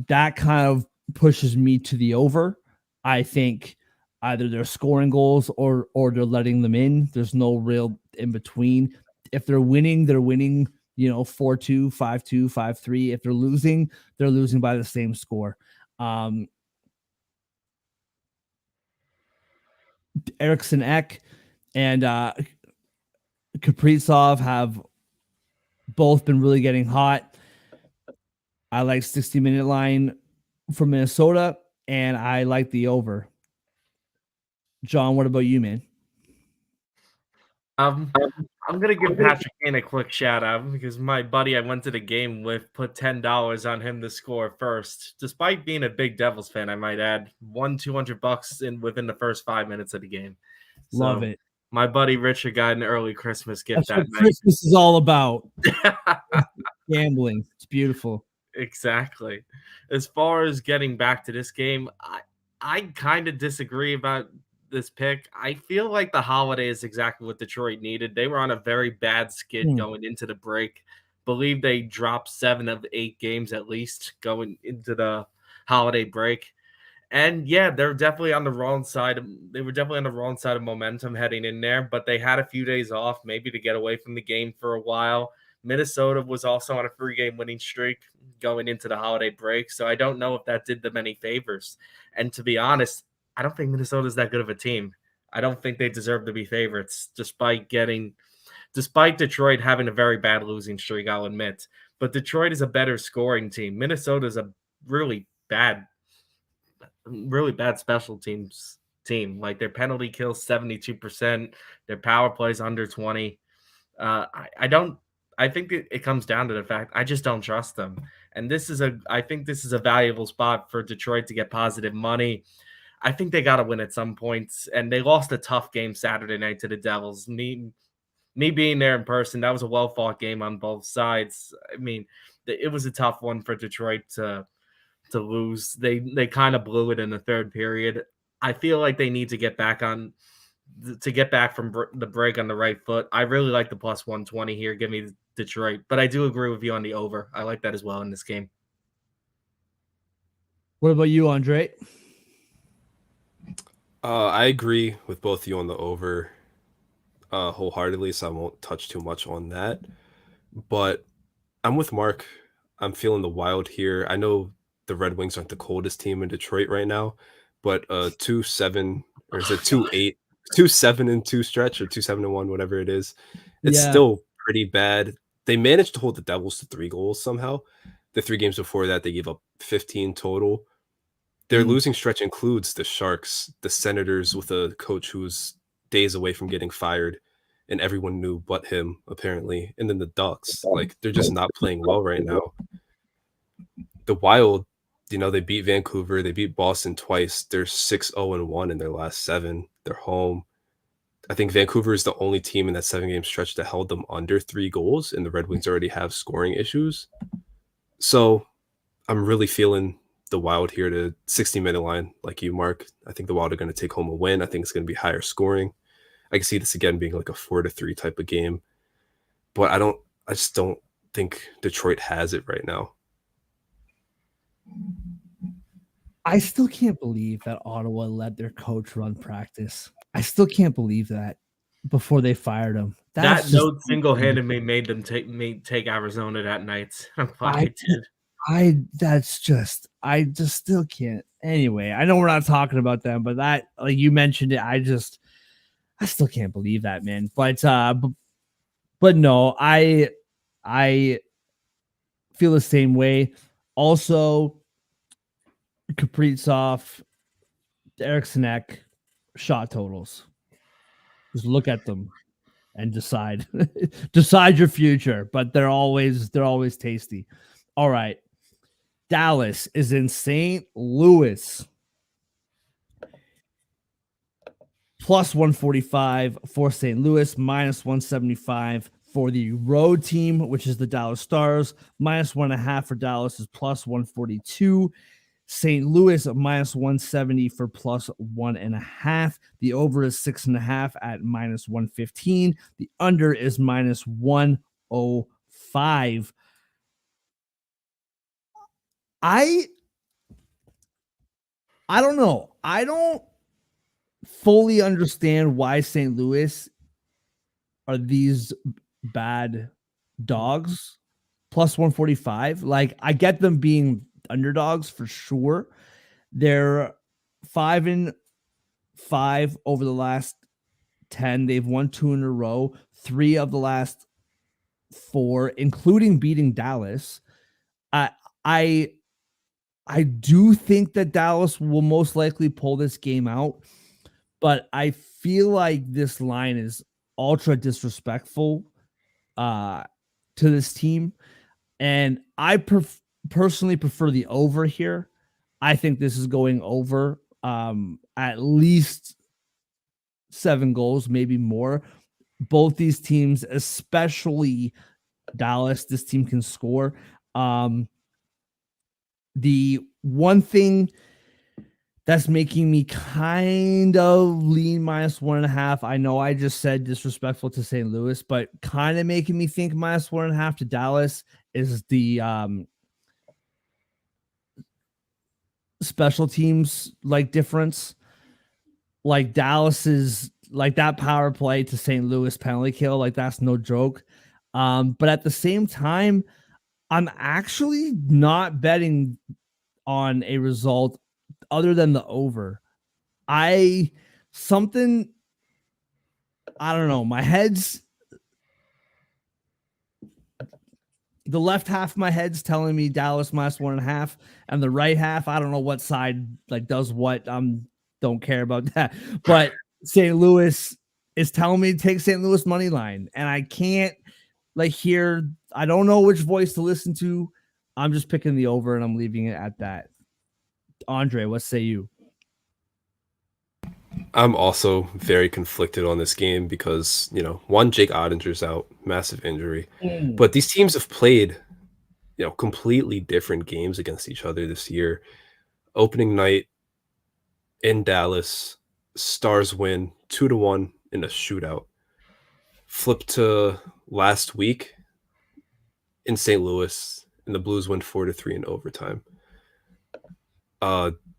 kind of pushes me to the over. I think either they're scoring goals or they're letting them in. There's no real in between. If they're winning, 4-2, 5-2, 5-3. If they're losing by the same score. Eriksson Ek and Kaprizov have both been really getting hot. I like 60-minute line for Minnesota, and I like the over. John, what about you, man? I'm gonna give Patrick Kane a quick shout out because my buddy I went to the game with put $10 on him to score first. Despite being a big Devils fan, I might add, won $200 within the first 5 minutes of the game. Love it. My buddy Richard got an early Christmas gift That's that what night. Christmas is all about. Gambling. It's beautiful. Exactly. As far as getting back to this game, I kind of disagree about this pick. I feel like the holiday is exactly what Detroit needed. They were on a very bad skid going into the break. Believe they dropped 7 of 8 games at least going into the holiday break. And yeah, they're definitely on the wrong side. They were definitely on the wrong side of momentum heading in there, but they had a few days off, maybe to get away from the game for a while. Minnesota was also on a 3-game winning streak going into the holiday break, so I don't know if that did them any favors. And to be honest, I don't think Minnesota's that good of a team. I don't think they deserve to be favorites, despite Detroit having a very bad losing streak, I'll admit. But Detroit is a better scoring team. Minnesota is a really bad special teams team. Like their penalty kills 72%, their power plays under 20. I think it comes down to the fact I just don't trust them. And I think this is a valuable spot for Detroit to get positive money. I think they got to win at some points, and they lost a tough game Saturday night to the Devils. Me being there in person, that was a well-fought game on both sides. I mean, it was a tough one for Detroit to lose. They kind of blew it in the third period. I feel like they need to get back from the break on the right foot. I really like the plus 120 here. Give me Detroit, but I do agree with you on the over. I like that as well in this game. What about you, Andre? I agree with both of you on the over wholeheartedly, so I won't touch too much on that. But I'm with Mark. I'm feeling the Wild here. I know the Red Wings aren't the coldest team in Detroit right now, but 2-7 or is it 2-8, 2-7-2 stretch or 2-7-1, whatever it is, it's Yeah. still pretty bad. They managed to hold the Devils to 3 goals somehow. The 3 games before that, they gave up 15 total. Their losing stretch includes the Sharks, the Senators with a coach who's days away from getting fired, and everyone knew but him, apparently. And then the Ducks, like, they're just not playing well right now. The Wild, they beat Vancouver, they beat Boston twice. They're 6-0-1 in their last 7. They're home. I think Vancouver is the only team in that 7-game stretch that held them under 3 goals, and the Red Wings already have scoring issues. So I'm really feeling the Wild here to 60-minute line, like you, Mark. I think the Wild are going to take home a win. I think it's going to be higher scoring. I can see this again being like a 4-3 type of game. But I just don't think Detroit has it right now. I still can't believe that Ottawa let their coach run practice. I still can't believe that before they fired him. That note single-handedly made them take Arizona that night. I'm glad they did. I just still can't. Anyway, I know we're not talking about them, but that, like you mentioned it, I still can't believe that, man. But no, I feel the same way. Also, Kaprizov, Eriksson Ek, shot totals. Just look at them and decide your future. But they're always tasty. All right. Dallas is in St. Louis. Plus 145 for St. Louis, minus 175 for the road team, which is the Dallas Stars. Minus 1.5 for Dallas is plus 142. St. Louis minus 170 for plus 1.5. The over is 6.5 at minus 115. The under is minus 105. I don't know. I don't fully understand why St. Louis are these bad dogs. Plus 145. Like, I get them being underdogs for sure. They're 5-5 over the last 10. They've won 2 in a row, 3 of the last 4, including beating Dallas. I do think that Dallas will most likely pull this game out, but I feel like this line is ultra disrespectful to this team, and I personally prefer the over here. I think this is going over at least 7 goals, maybe more. Both these teams, especially Dallas, this team can score. The one thing that's making me kind of lean minus 1.5. I know I just said disrespectful to St. Louis, but kind of making me think minus 1.5 to Dallas is the special teams like difference. Like Dallas is like that power play to St. Louis penalty kill. Like that's no joke. But at the same time, I'm actually not betting on a result other than the over. I don't know. My head's the left half of my head's telling me Dallas minus 1.5, and the right half, I don't know what side like does what. Don't care about that. But St. Louis is telling me to take St. Louis money line, and I can't hear. I don't know which voice to listen to. I'm just picking the over, and I'm leaving it at that. Andre, what say you? I'm also very conflicted on this game because, one, Jake Ottinger's out, massive injury. But these teams have played, completely different games against each other this year. Opening night, in Dallas. Stars win 2-1 in a shootout. Flip to last week in St. Louis, and the Blues win 4-3 in overtime.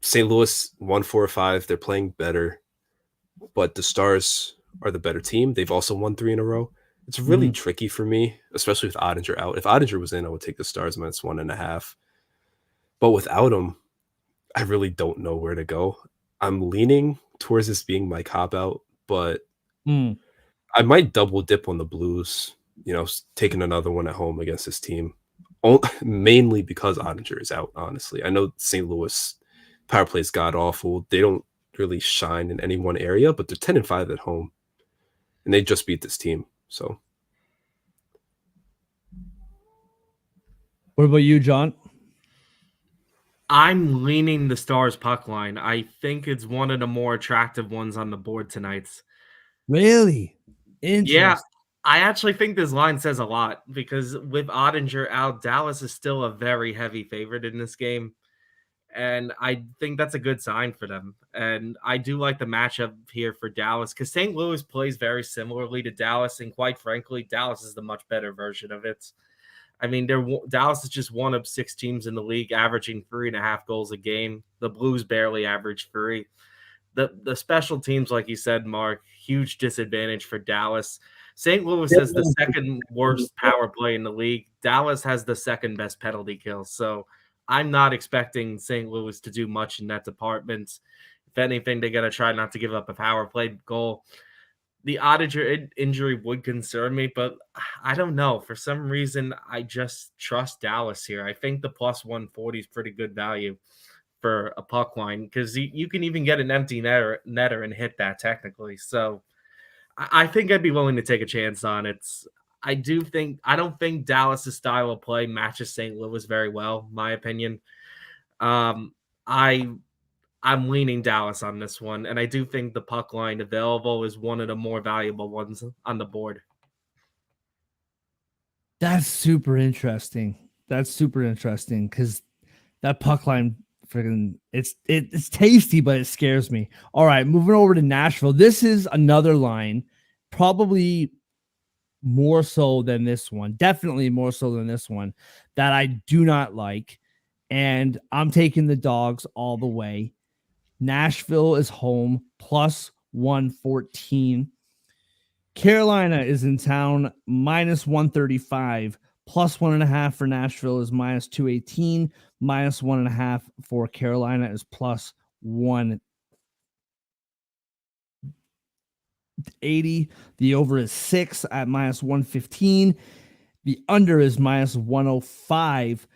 St. Louis won 4-5. They're playing better, but the Stars are the better team. They've also won 3 in a row. It's really tricky for me, especially with Ottinger out. If Ottinger was in, I would take the Stars -1.5. But without him, I really don't know where to go. I'm leaning towards this being my cop out, but I might double dip on the Blues, taking another one at home against this team. Mainly because Ottinger is out, honestly. I know St. Louis power play is god awful. They don't really shine in any one area, but they're 10-5 at home. And they just beat this team. So what about you, John? I'm leaning the Stars puck line. I think it's one of the more attractive ones on the board tonight. Really? Interesting. Yeah, I actually think this line says a lot because with Ottinger out, Dallas is still a very heavy favorite in this game. And I think that's a good sign for them. And I do like the matchup here for Dallas because St. Louis plays very similarly to Dallas. And quite frankly, Dallas is the much better version of it. I mean, Dallas is just one of 6 teams in the league averaging 3.5 goals a game. The Blues barely average 3. The special teams, like you said, Mark, huge disadvantage for Dallas. St. Louis has the second worst power play in the league. Dallas has the second best penalty kill. So I'm not expecting St. Louis to do much in that department. If anything, they got to try not to give up a power play goal. The Ottinger injury would concern me, but I don't know. For some reason, I just trust Dallas here. I think the +140 is pretty good value for a puck line because you can even get an empty netter and hit that technically. So I think I'd be willing to take a chance on it. I don't think Dallas's style of play matches St. Louis very well, my opinion. I'm leaning Dallas on this one, and I do think the puck line available is one of the more valuable ones on the board. That's super interesting. Because that puck line freaking it's tasty, but it scares me. All right, moving over to Nashville. This is another line, probably more so than this one, definitely more so than this one, that I do not like. And I'm taking the Dogs all the way. Nashville is home +114. Carolina is in town -135. +1.5 for Nashville is -218. -1.5 for Carolina is +180. The over is 6 at -115. The under is -105.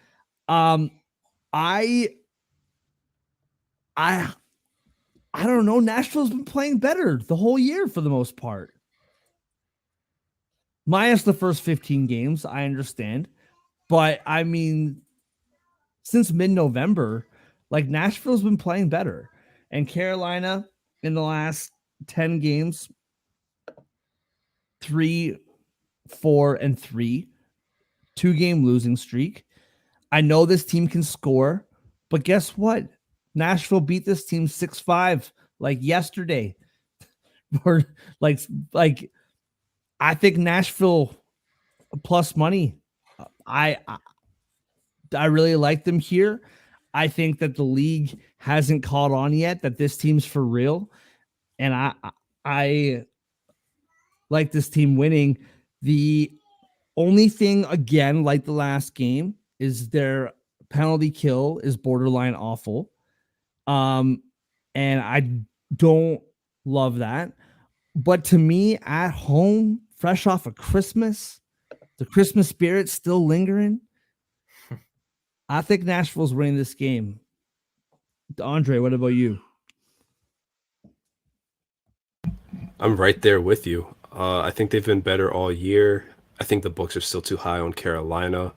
I don't know. Nashville's been playing better the whole year for the most part. Minus the first 15 games, I understand. But I mean, since mid-November, like Nashville's been playing better. And Carolina in the last 10 games, 3, 4, and 3, 2-game losing streak. I know this team can score, but guess what? Nashville beat this team 6-5 like yesterday. Or like I think Nashville plus money. I really like them here. I think that the league hasn't caught on yet that this team's for real, and I like this team winning. The only thing, again, like the last game, is their penalty kill is borderline awful. And I don't love that. But to me, at home, fresh off of Christmas, the Christmas spirit still lingering, I think Nashville's winning this game. Andre, what about you? I'm right there with you. I think they've been better all year. I think the books are still too high on Carolina.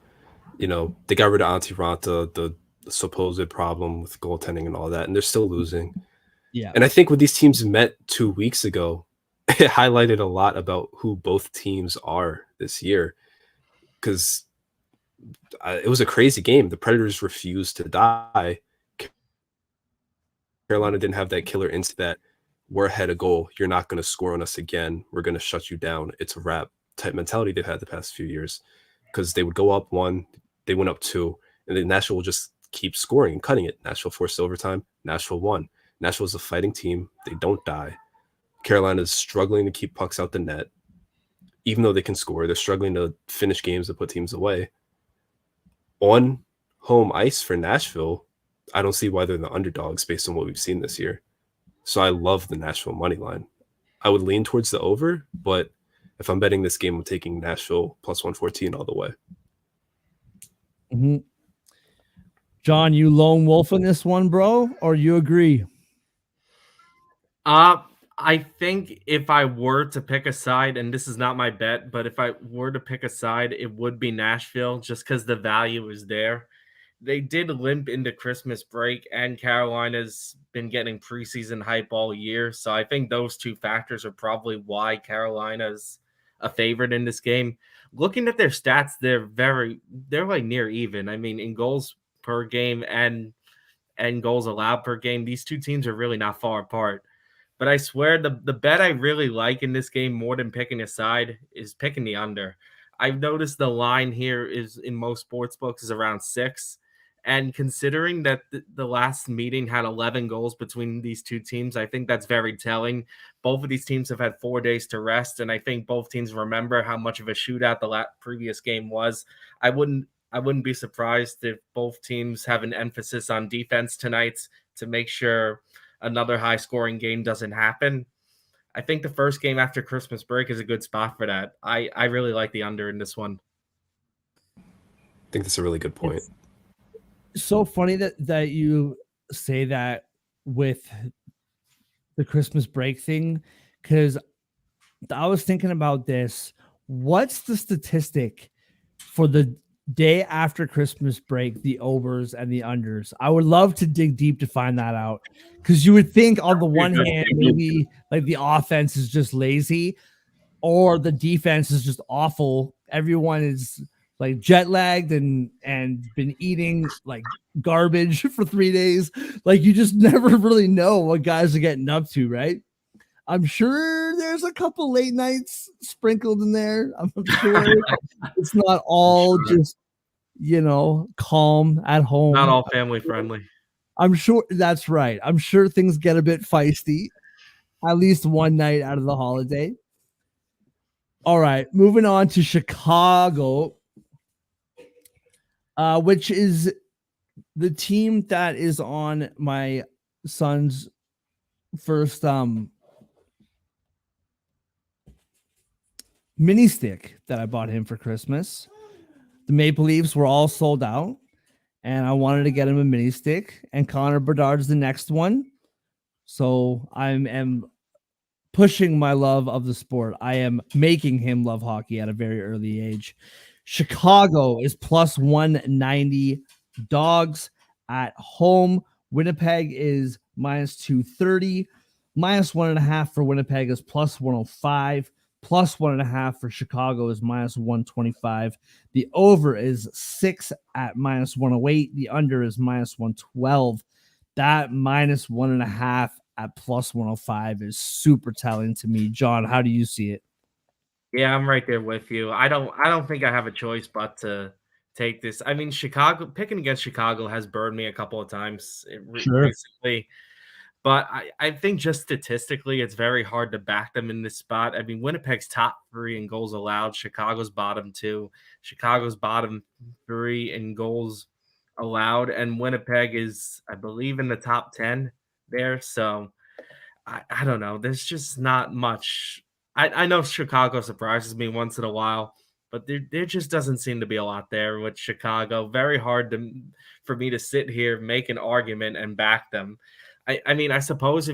They got rid of Antti Ranta, the supposed problem with goaltending and all that, and they're still losing. Yeah. And I think when these teams met 2 weeks ago, it highlighted a lot about who both teams are this year. Because it was a crazy game. The Predators refused to die. Carolina didn't have that killer instinct that we're ahead a goal. You're not going to score on us again. We're going to shut you down. It's a wrap type mentality they've had the past few years, because they would go up 1, they went up 2, and then Nashville will just keep scoring and cutting it. Nashville forced overtime. Nashville won. Nashville's a fighting team. They don't die. Carolina's struggling to keep pucks out the net. Even though they can score, they're struggling to finish games and put teams away. On home ice for Nashville, I don't see why they're the underdogs based on what we've seen this year. So I love the Nashville money line. I would lean towards the over, but if I'm betting this game, I'm taking Nashville plus 114 all the way. Mm-hmm. John, you lone wolf in this one, bro, or you agree? I think if I were to pick a side, and this is not my bet, but if I were to pick a side, it would be Nashville, just because the value is there. They did limp into Christmas break, and Carolina's been getting preseason hype all year. So I think those two factors are probably why Carolina's a favorite in this game. Looking at their stats, they're like near even. I mean, in goals per game and goals allowed per game, these two teams are really not far apart. But I swear the bet I really like in this game more than picking a side is picking the under. I've noticed the line here is in most sports books is around 6. And considering that the last meeting had 11 goals between these two teams, I think that's very telling. Both of these teams have had 4 days to rest, and I think both teams remember how much of a shootout the previous game was. I wouldn't be surprised if both teams have an emphasis on defense tonight to make sure another high-scoring game doesn't happen. I think the first game after Christmas break is a good spot for that. I really like the under in this one. I think that's a really good point. It's so funny that you say that with the Christmas break thing, because I was thinking about this. What's the statistic for the day after Christmas break, the overs and the unders? I would love to dig deep to find that out, because you would think on the one hand, maybe like the offense is just lazy or the defense is just awful. Everyone is like jet lagged and been eating like garbage for 3 days. Like you just never really know what guys are getting up to, right? I'm sure there's a couple late nights sprinkled in there. I'm sure it's not all just, calm at home. Not all family friendly. I'm sure that's right. I'm sure things get a bit feisty at least one night out of the holiday. All right, moving on to Chicago, which is the team that is on my son's first mini stick that I bought him for Christmas. The Maple Leafs were all sold out, and I wanted to get him a mini stick, and Connor Bedard's the next one. So I am pushing my love of the sport. I am making him love hockey at a very early age. Chicago is plus 190 dogs at home. Winnipeg is minus 230. Minus 1.5 for Winnipeg is plus 105. Plus 1.5 for Chicago is minus 125. The over is 6 at minus 108. The under is minus 112. That minus 1.5 at plus 105 is super telling to me. John, how do you see it? Yeah, I'm right there with you. I don't think I have a choice but to take this. I mean, picking against Chicago has burned me a couple of times recently. But I think just statistically, it's very hard to back them in this spot. I mean, Winnipeg's top 3 in goals allowed. Chicago's bottom 2. Chicago's bottom 3 in goals allowed. And Winnipeg is, I believe, in the top 10 there. So I don't know. There's just not much. I know Chicago surprises me once in a while, but there just doesn't seem to be a lot there with Chicago. Very hard for me to sit here, make an argument, and back them. I mean, I suppose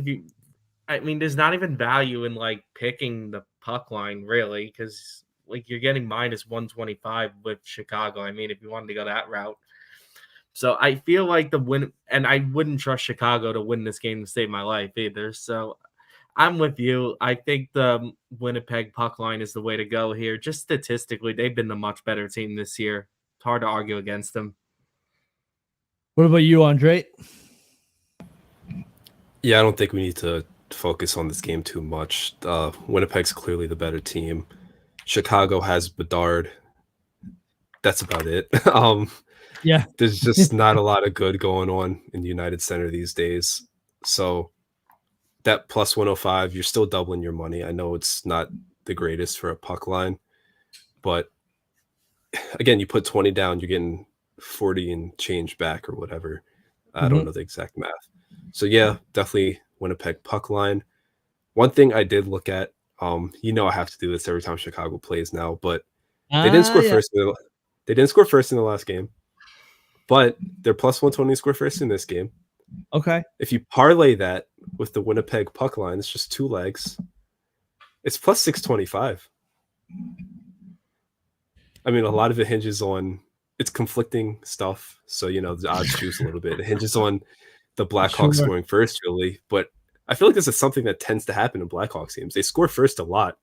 there's not even value in like picking the puck line really, because like you're getting minus 125 with Chicago. I mean, if you wanted to go that route. So I feel like the win, and I wouldn't trust Chicago to win this game to save my life either. So I'm with you. I think the Winnipeg puck line is the way to go here. Just statistically, they've been the much better team this year. It's hard to argue against them. What about you, Andre? Yeah, I don't think we need to focus on this game too much. Winnipeg's clearly the better team. Chicago has Bedard. That's about it. Yeah. There's just not a lot of good going on in United Center these days. So that plus 105, you're still doubling your money. I know it's not the greatest for a puck line, but again, you put 20 down, you're getting 40 and change back or whatever. I don't know the exact math. So yeah, definitely Winnipeg puck line. One thing I did look at, I have to do this every time Chicago plays now, but they didn't score Yeah. first. They didn't score first in the last game, but they're plus 120 to score first in this game. Okay. If you parlay that with the Winnipeg puck line, it's just 2 legs. It's plus 625. I mean, a lot of it hinges on it's conflicting stuff. So, the odds juice a little bit. It hinges on the Blackhawks Sure. scoring first, really. But I feel like this is something that tends to happen in Blackhawks teams. They score first a lot,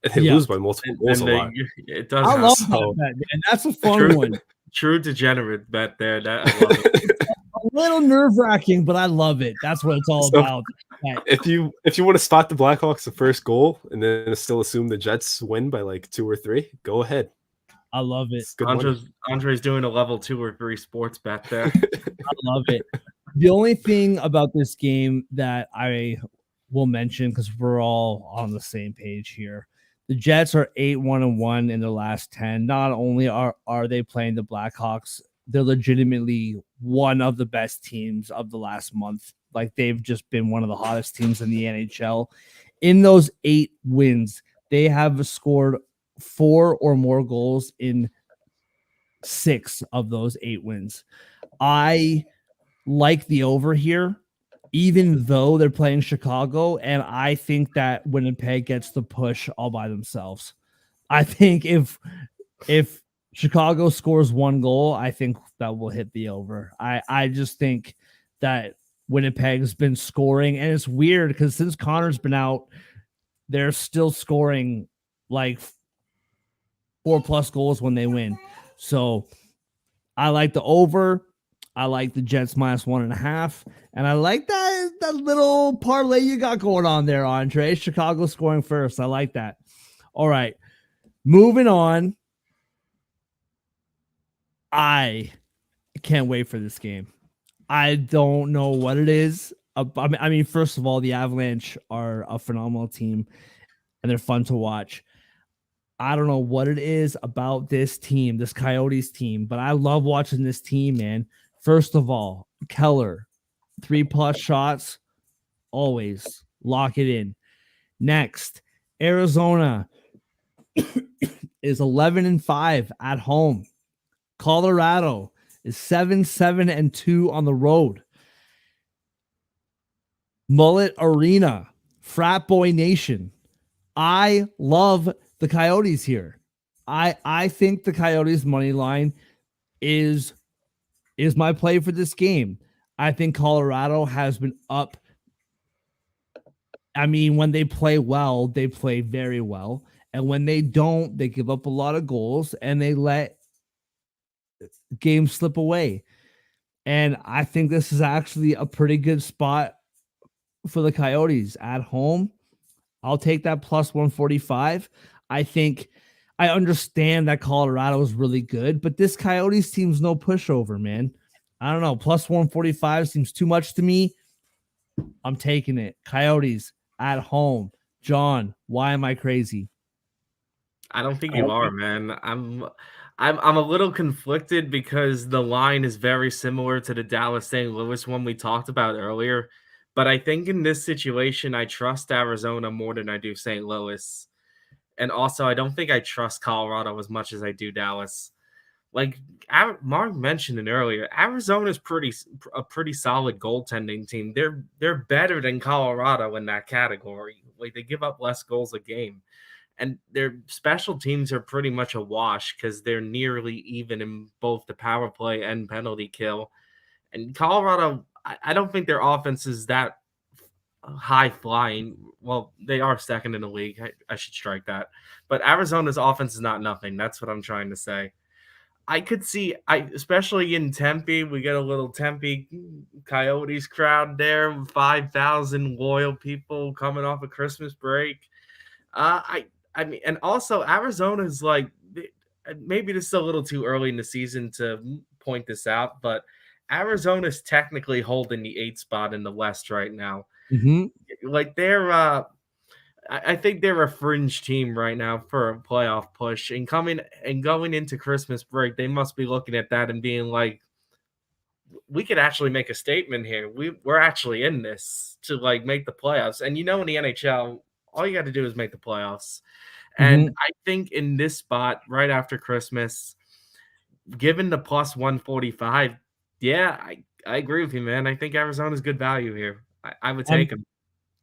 and they Yeah. lose by multiple goals a lot. It does. I love So- that bet, man. That's a fun True. one. True degenerate bet there. That I love it. A little nerve-wracking, but I love it. That's what it's all So- about. That- if you want to spot the Blackhawks the first goal and then still assume the Jets win by like 2 or 3, go ahead. I love it. It's good money. Andre's doing a level 2 or 3 sports bet there. I love it. The only thing about this game that I will mention, because we're all on the same page here, the Jets are 8-1-1 in their last 10. Not only are they playing the Blackhawks, they're legitimately one of the best teams of the last month. Like, they've just been one of the hottest teams in the NHL. In those 8 wins, they have scored 4 or more goals in 6 of those 8 wins. I like the over here, even though they're playing Chicago, and I think that Winnipeg gets the push all by themselves. I think if Chicago scores 1 goal, I think that will hit the over. I just think that Winnipeg's been scoring, and it's weird because since Connor's been out, they're still scoring like 4+ goals when they win. So I like the over. I like the Jets minus 1.5. And I like that little parlay you got going on there, Andre. Chicago scoring first. I like that. All right. Moving on. I can't wait for this game. I don't know what it is. I mean, first of all, the Avalanche are a phenomenal team and they're fun to watch. I don't know what it is about this team, this Coyotes team, but I love watching this team, man. First of all, Keller, 3+ shots, always lock it in. Next, Arizona is 11-5 at home. Colorado is 7-2 on the road. Mullet Arena, Frat Boy Nation. I love the Coyotes here. I think the Coyotes money line is my play for this game. I think Colorado has been up. I mean, when they play well, they play very well. And when they don't, they give up a lot of goals and they let games slip away. And I think this is actually a pretty good spot for the Coyotes at home. I'll take that plus 145. I think I understand that Colorado is really good, but this Coyotes team's no pushover, man. I don't know. Plus 145 seems too much to me. I'm taking it. Coyotes at home. John, why am I crazy? I don't think you are, man. I'm a little conflicted because the line is very similar to the Dallas St. Louis one we talked about earlier. But I think in this situation, I trust Arizona more than I do St. Louis. And also, I don't think I trust Colorado as much as I do Dallas. Like Mark mentioned it earlier, Arizona's a pretty solid goaltending team. They're better than Colorado in that category. Like, they give up less goals a game. And their special teams are pretty much a wash because they're nearly even in both the power play and penalty kill. And Colorado, I don't think their offense is that high flying. Well, they are second in the league. I should strike that. But Arizona's offense is not nothing. That's what I'm trying to say. I could see, especially in Tempe, we get a little Tempe Coyotes crowd there, 5,000 loyal people coming off a Christmas break. Uh, I I mean, and also Arizona's like maybe this is a little too early in the season to point this out, but Arizona's technically holding the 8th spot in the West right now. Mm-hmm. Like they're I think they're a fringe team right now for a playoff push. And going into Christmas break, they must be looking at that and being like, we could actually make a statement here. We're actually in this to like make the playoffs. And in the NHL, all you got to do is make the playoffs. And I think in this spot, right after Christmas, given the plus 145, yeah, I agree with you, man. I think Arizona's good value here. I would take them.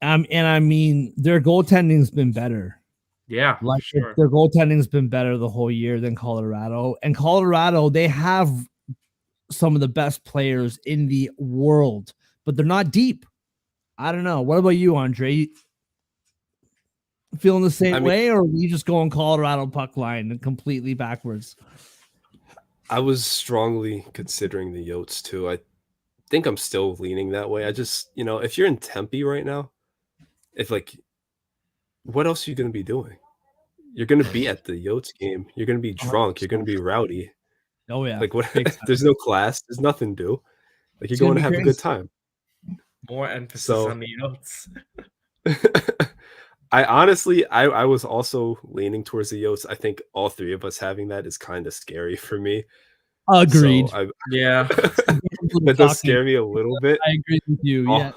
And I mean, their goaltending's been better. Yeah, Like sure. their goaltending's been better the whole year than Colorado. And Colorado, they have some of the best players in the world, but they're not deep. I don't know. What about you, Andre? Feeling the same way, or are you just going Colorado puck line and completely backwards? I was strongly considering the Yotes too. I think I'm still leaning that way. I just, if you're in Tempe right now, what else are you going to be doing? You're going to be at the Yotes game. You're going to be drunk. You're going to be rowdy. Oh yeah. Like what? There's no class. There's nothing to do. Like you're going to have a good time. More emphasis on the Yotes. I was also leaning towards the Yotes. I think all three of us having that is kind of scary for me. Agreed. So yeah. That does scare me a little bit. I agree with you. Yeah.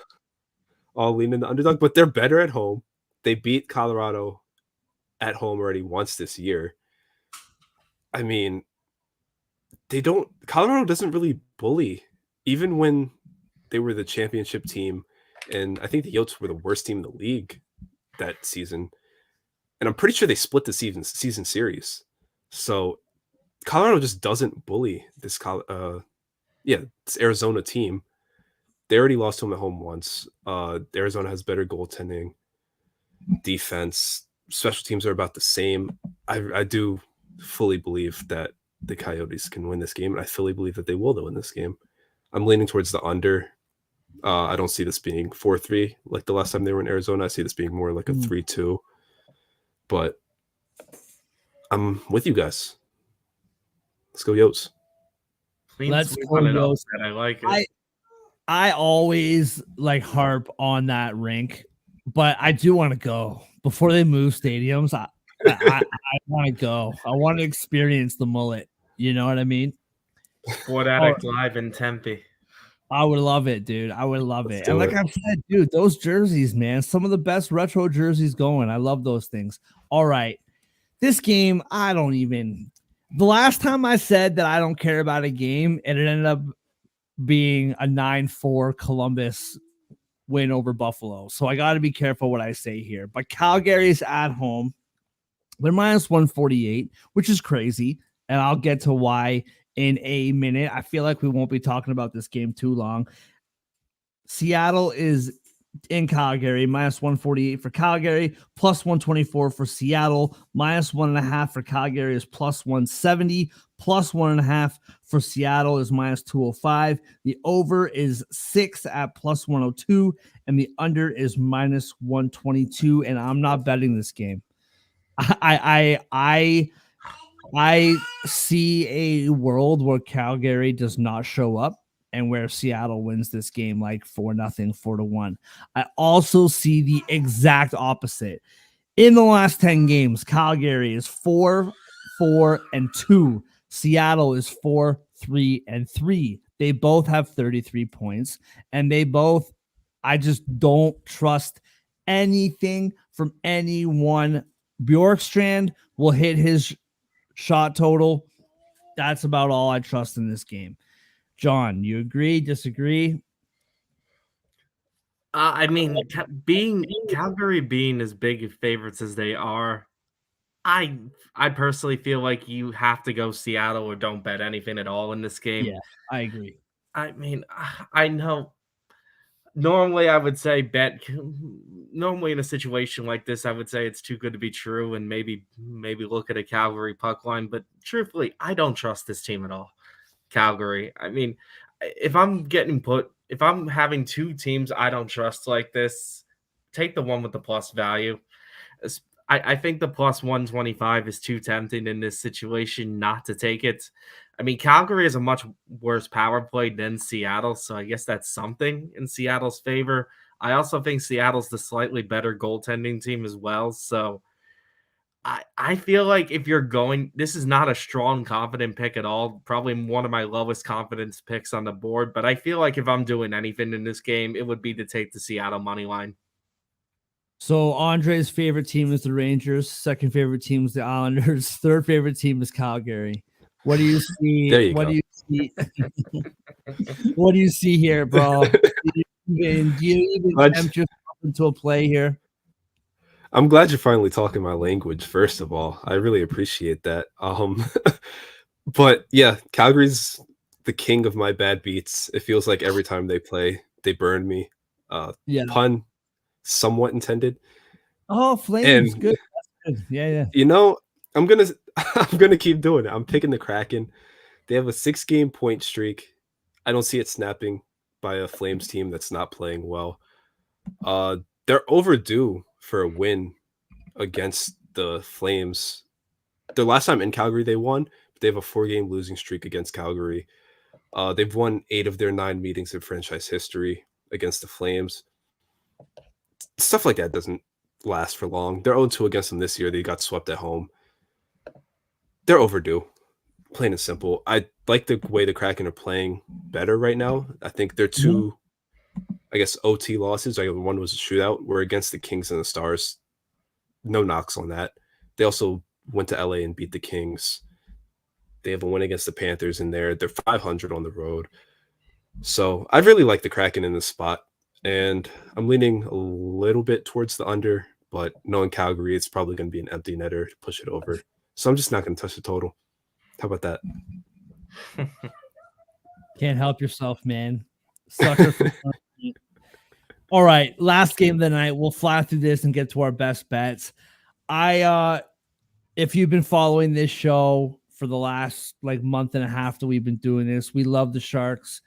I'll lean in the underdog, but they're better at home. They beat Colorado at home already once this year. I mean, Colorado doesn't really bully, even when they were the championship team. And I think the Yotes were the worst team in the league that season. And I'm pretty sure they split the season series. So Colorado just doesn't bully this Arizona team. They already lost to them at home once. Arizona has better goaltending, defense, special teams are about the same. I do fully believe that the Coyotes can win this game, and I fully believe that they will win this game. I'm leaning towards the under. I don't see this being 4-3 like the last time they were in Arizona. I see this being more like a 3-2. But I'm with you guys. Let's go Yotes. Let's go Yotes. I like it. I always harp on that rink, but I do want to go before they move stadiums. I want to go. I want to experience the mullet. You know what I mean? Sport Addict live in Tempe. I would love it, dude. I would love it. And like I've said, dude, those jerseys, man, some of the best retro jerseys going. I love those things. All right. This game, the last time I said that I don't care about a game, and it ended up being a 9-4 Columbus win over Buffalo. So I got to be careful what I say here. But Calgary's at home. They're minus 148, which is crazy. And I'll get to why in a minute. I feel like we won't be talking about this game too long. Seattle is in Calgary, minus 148 for Calgary, plus 124 for Seattle, minus 1.5 for Calgary is plus 170, plus 1.5 for Seattle is minus 205. The over is 6 at plus 102, and the under is minus 122. And I'm not betting this game. I see a world where Calgary does not show up and where Seattle wins this game 4-0, 4-1. I also see the exact opposite. In the last 10 games, Calgary is 4-4-2. Seattle is 4-3-3. They both have 33 points, and I just don't trust anything from anyone. Bjorkstrand will hit his shot total. That's about all I trust in this game. John, you agree, disagree? I mean, Calgary being as big favorites as they are, I personally feel like you have to go Seattle or don't bet anything at all in this game. Yeah, I agree. I mean, I know Normally, I would say bet. Normally, in a situation like this, I would say it's too good to be true, and maybe look at a Calgary puck line. But truthfully, I don't trust this team at all. Calgary. I mean, if I'm having two teams I don't trust like this, take the one with the plus value. I think the plus 125 is too tempting in this situation not to take it. I mean, Calgary is a much worse power play than Seattle, so I guess that's something in Seattle's favor. I also think Seattle's the slightly better goaltending team as well. So I feel like if you're going, this is not a strong, confident pick at all. Probably one of my lowest confidence picks on the board. But I feel like if I'm doing anything in this game, it would be to take the Seattle money line. So Andre's favorite team is the Rangers. Second favorite team is the Islanders. Third favorite team is Calgary. What do you see? There you what go. do you see? What do you see here, bro? Do you even tempt yourself into a play here? I'm glad you're finally talking my language, first of all. I really appreciate that. But yeah, Calgary's the king of my bad beats. It feels like every time they play, they burn me. Yeah. Pun somewhat intended. Oh, Flames. And Good. That's good. Yeah. you know, I'm gonna keep doing it. I'm picking the Kraken. They have a 6-game point streak. I don't see it snapping by a Flames team that's not playing well. They're overdue for a win against the Flames. The last time in Calgary they won, but they have a 4-game losing streak against Calgary. They've won 8 of their 9 meetings in franchise history against the Flames. Stuff like that doesn't last for long. They're 0-2 against them this year. They got swept at home. They're overdue, plain and simple. I like the way the Kraken are playing better right now. I think their two, I guess, OT losses, like one was a shootout, were against the Kings and the Stars. No knocks on that. They also went to LA and beat the Kings. They have a win against the Panthers in there. They're 500 on the road. So I really like the Kraken in this spot. And I'm leaning a little bit towards the under, but knowing Calgary, it's probably going to be an empty netter to push it over. So I'm just not going to touch the total. How about that? Can't help yourself, man. Sucker for All right, last game of the night. We'll fly through this and get to our best bets. If you've been following this show for the last month and a half that we've been doing this, we love the Sharks.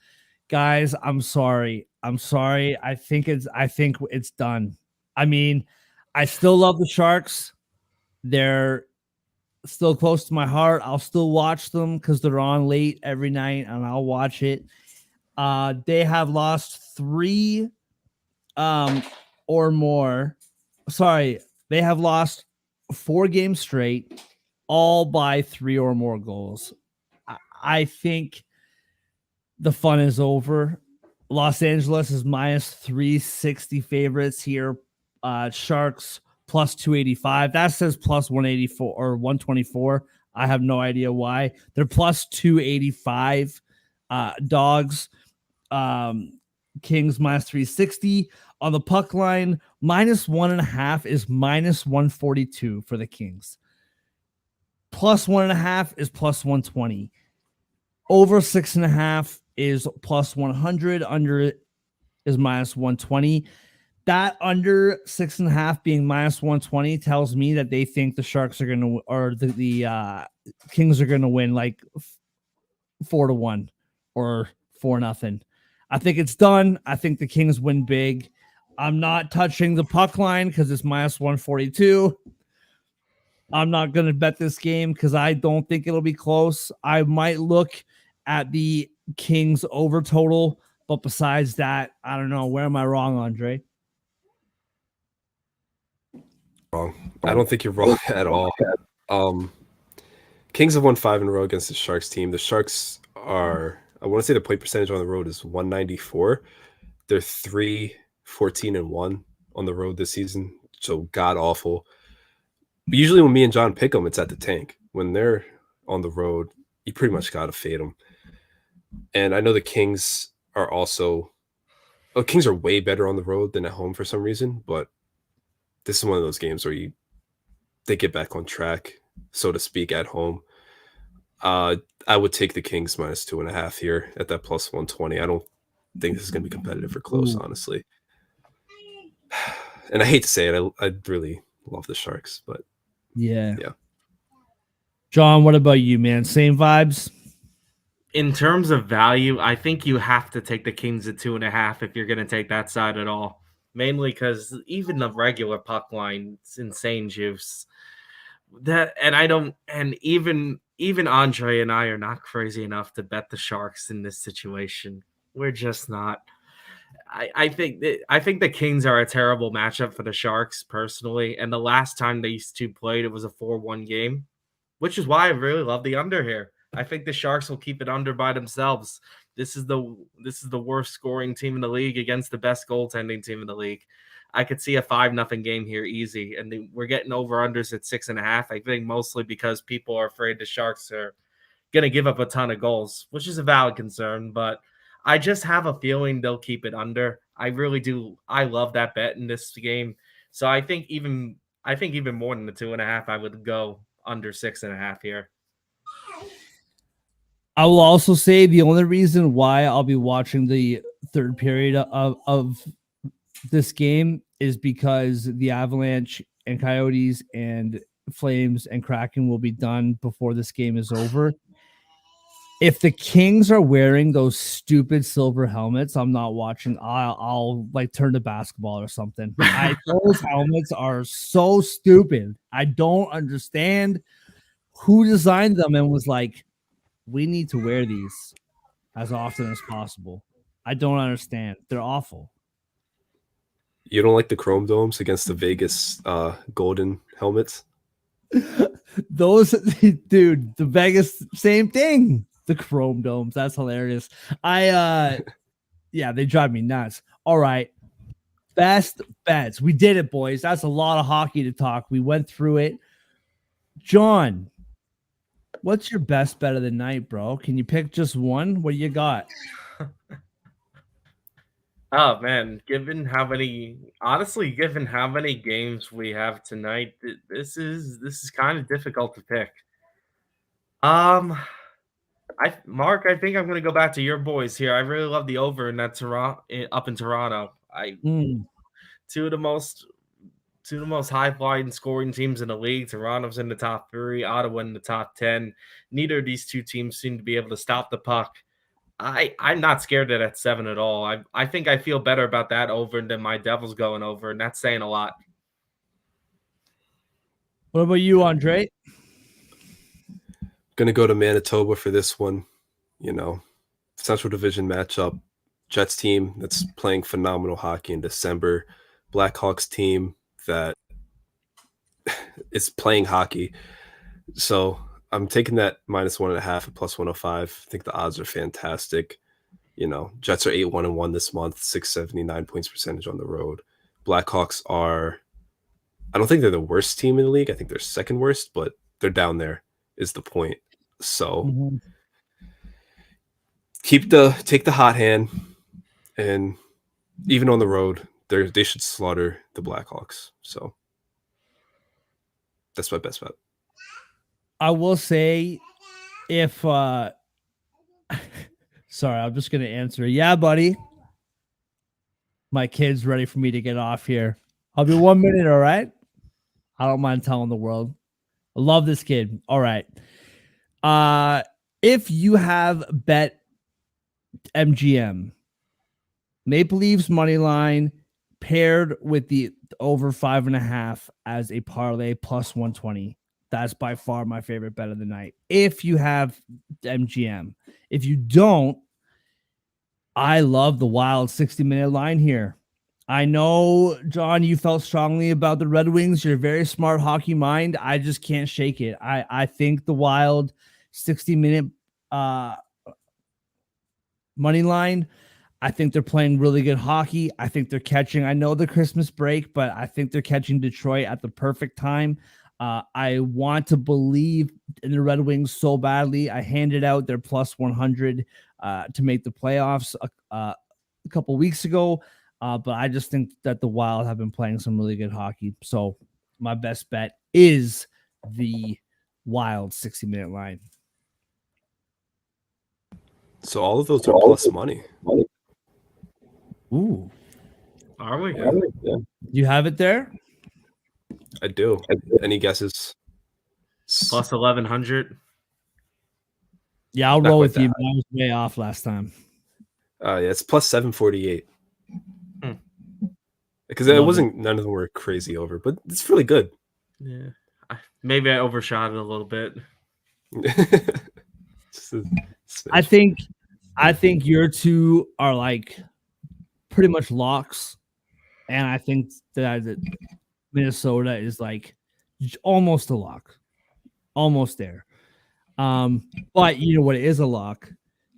Guys, I'm sorry. I think it's done. I mean, I still love the Sharks. They're still close to my heart. I'll still watch them because they're on late every night, and I'll watch it. They have lost 3 or more. Sorry, they have lost 4 games straight, all by 3 or more goals. I think the fun is over. Los Angeles is minus 360 favorites here. Sharks plus 285. That says plus 184 or 124. I have no idea why. They're plus 285. Dogs. Kings minus 360. On the puck line, minus 1.5 is minus 142 for the Kings. Plus 1.5 is plus 120. Over 6.5 is plus 100. Under is minus 120. That under 6.5 being minus 120 tells me that they think the Sharks are going to, or the Kings are going to win 4-1 or 4-0. I think it's done. I think the Kings win big. I'm not touching the puck line because it's minus 142. I'm not going to bet this game because I don't think it'll be close. I might look at the Kings over total, but besides that, I don't know. Where am I wrong, Andre? Wrong. I don't think you're wrong at all. Kings have won 5 in a row against the Sharks team. The Sharks are, I want to say the point percentage on the road is 194. They're 3-14-1 on the road this season. So god awful. But usually when me and John pick them, it's at the tank. When they're on the road, you pretty much got to fade them. And I know the Kings are also, Kings are way better on the road than at home for some reason, but this is one of those games where they get back on track, so to speak, at home. I would take the Kings minus 2.5 here at that plus 120. I don't think this is going to be competitive or close, Ooh. honestly. And I hate to say it, I really love the Sharks, but Yeah. Yeah. John, what about you, man? Same vibes? In terms of value, I think you have to take the Kings at 2.5 if you're going to take that side at all. Mainly because even the regular puck line, it's insane juice. That and I don't and even Andre and I are not crazy enough to bet the Sharks in this situation. We're just not. I think the Kings are a terrible matchup for the Sharks personally. And the last time these two played, it was a 4-1 game, which is why I really love the under here. I think the Sharks will keep it under by themselves. This is the worst scoring team in the league against the best goaltending team in the league. I could see a 5-0 game here easy, and we're getting over unders at 6.5. I think mostly because people are afraid the Sharks are going to give up a ton of goals, which is a valid concern. But I just have a feeling they'll keep it under. I really do. I love that bet in this game. So I think even more than the 2.5, I would go under 6.5 here. I will also say the only reason why I'll be watching the third period of this game is because the Avalanche and Coyotes and Flames and Kraken will be done before this game is over. If the Kings are wearing those stupid silver helmets, I'm not watching. I'll like turn to basketball or something. Those helmets are so stupid. I don't understand who designed them and was like, we need to wear these as often as possible. I don't understand. They're awful. You don't like the chrome domes against the Vegas golden helmets? Those, dude, the Vegas, same thing. The chrome domes. That's hilarious. Yeah, they drive me nuts. All right. Best bets. We did it, boys. That's a lot of hockey to talk. We went through it. John, what's your best bet of the night, bro? Can you pick just one? What do you got? Oh man, given how many games we have tonight, this is kind of difficult to pick. Mark, I think I'm going to go back to your boys here. I really love the over in that Toronto up in Toronto. Two of the most high flying scoring teams in the league. Toronto's in the top 3, Ottawa in the top 10. Neither of these two teams seem to be able to stop the puck. I'm not scared of that 7 at all. I think I feel better about that over than my Devils going over, and that's saying a lot. What about you, Andre? Gonna go to Manitoba for this one. You know, Central Division matchup. Jets team that's playing phenomenal hockey in December. Blackhawks team that is playing hockey. So I'm taking that -1.5 at +105. I think the odds are fantastic. You know, Jets are 8-1-1 this month, 679 points percentage on the road. Blackhawks are, I don't think they're the worst team in the league. I think they're second worst, but they're down there is the point. So take the hot hand, and even on the road, they should slaughter the Blackhawks. So that's my best bet. I will say if sorry, I'm just gonna answer. Yeah, buddy. My kid's ready for me to get off here. I'll be 1 minute, all right? I don't mind telling the world. I love this kid. All right. If you have bet MGM, Maple Leafs money line paired with the over 5.5 as a parlay +120. That's by far my favorite bet of the night. If you have MGM, if you don't, I love the Wild 60-minute line here. I know, John, you felt strongly about the Red Wings. You're a very smart hockey mind. I just can't shake it. I think the Wild 60-minute money line, I think they're playing really good hockey. I think they're catching, I know the Christmas break, but I think they're catching Detroit at the perfect time. I want to believe in the Red Wings so badly. I handed out their +100 to make the playoffs a couple weeks ago. But I just think that the Wild have been playing some really good hockey. So my best bet is the Wild 60-minute line. So all of those are plus money. Ooh, Are we? Yeah, you have it there. I do. Any guesses? Plus 1100. Yeah, I'll Not roll quite with you. that Man. I was way off last time. Yeah, it's plus 748. Hmm. Because Love it it. wasn't. None of them were crazy over, but it's really good. Yeah. Maybe I overshot it a little bit. Just a I smidge. think your two are like pretty much locks, and I think that Minnesota is like almost a lock, almost there. But you know what is a lock?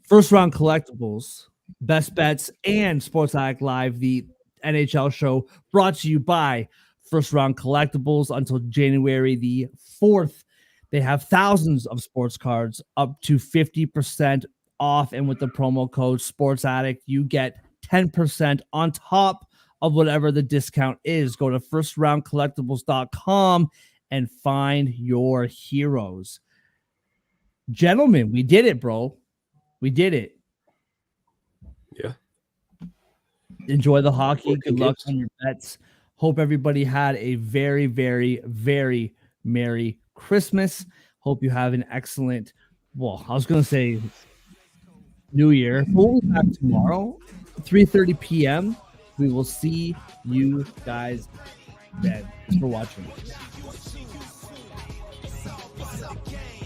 First round collectibles, best bets, and Sports Act Live, the NHL show brought to you by First Round Collectibles until January the 4th. They have thousands of sports cards up to 50% off. And with the promo code Sports Addict, you get 10% on top of whatever the discount is. Go to firstroundcollectibles.com and find your heroes. Gentlemen, we did it, bro. We did it. Yeah. Enjoy the hockey. 14 Good luck games. on your bets. Hope everybody had a very, very, very Merry Christmas. Hope you have an excellent, well, I was going to say New Year. We'll be back tomorrow, 3:30 p.m. We will see you guys then. Thanks for watching. What's up, gang?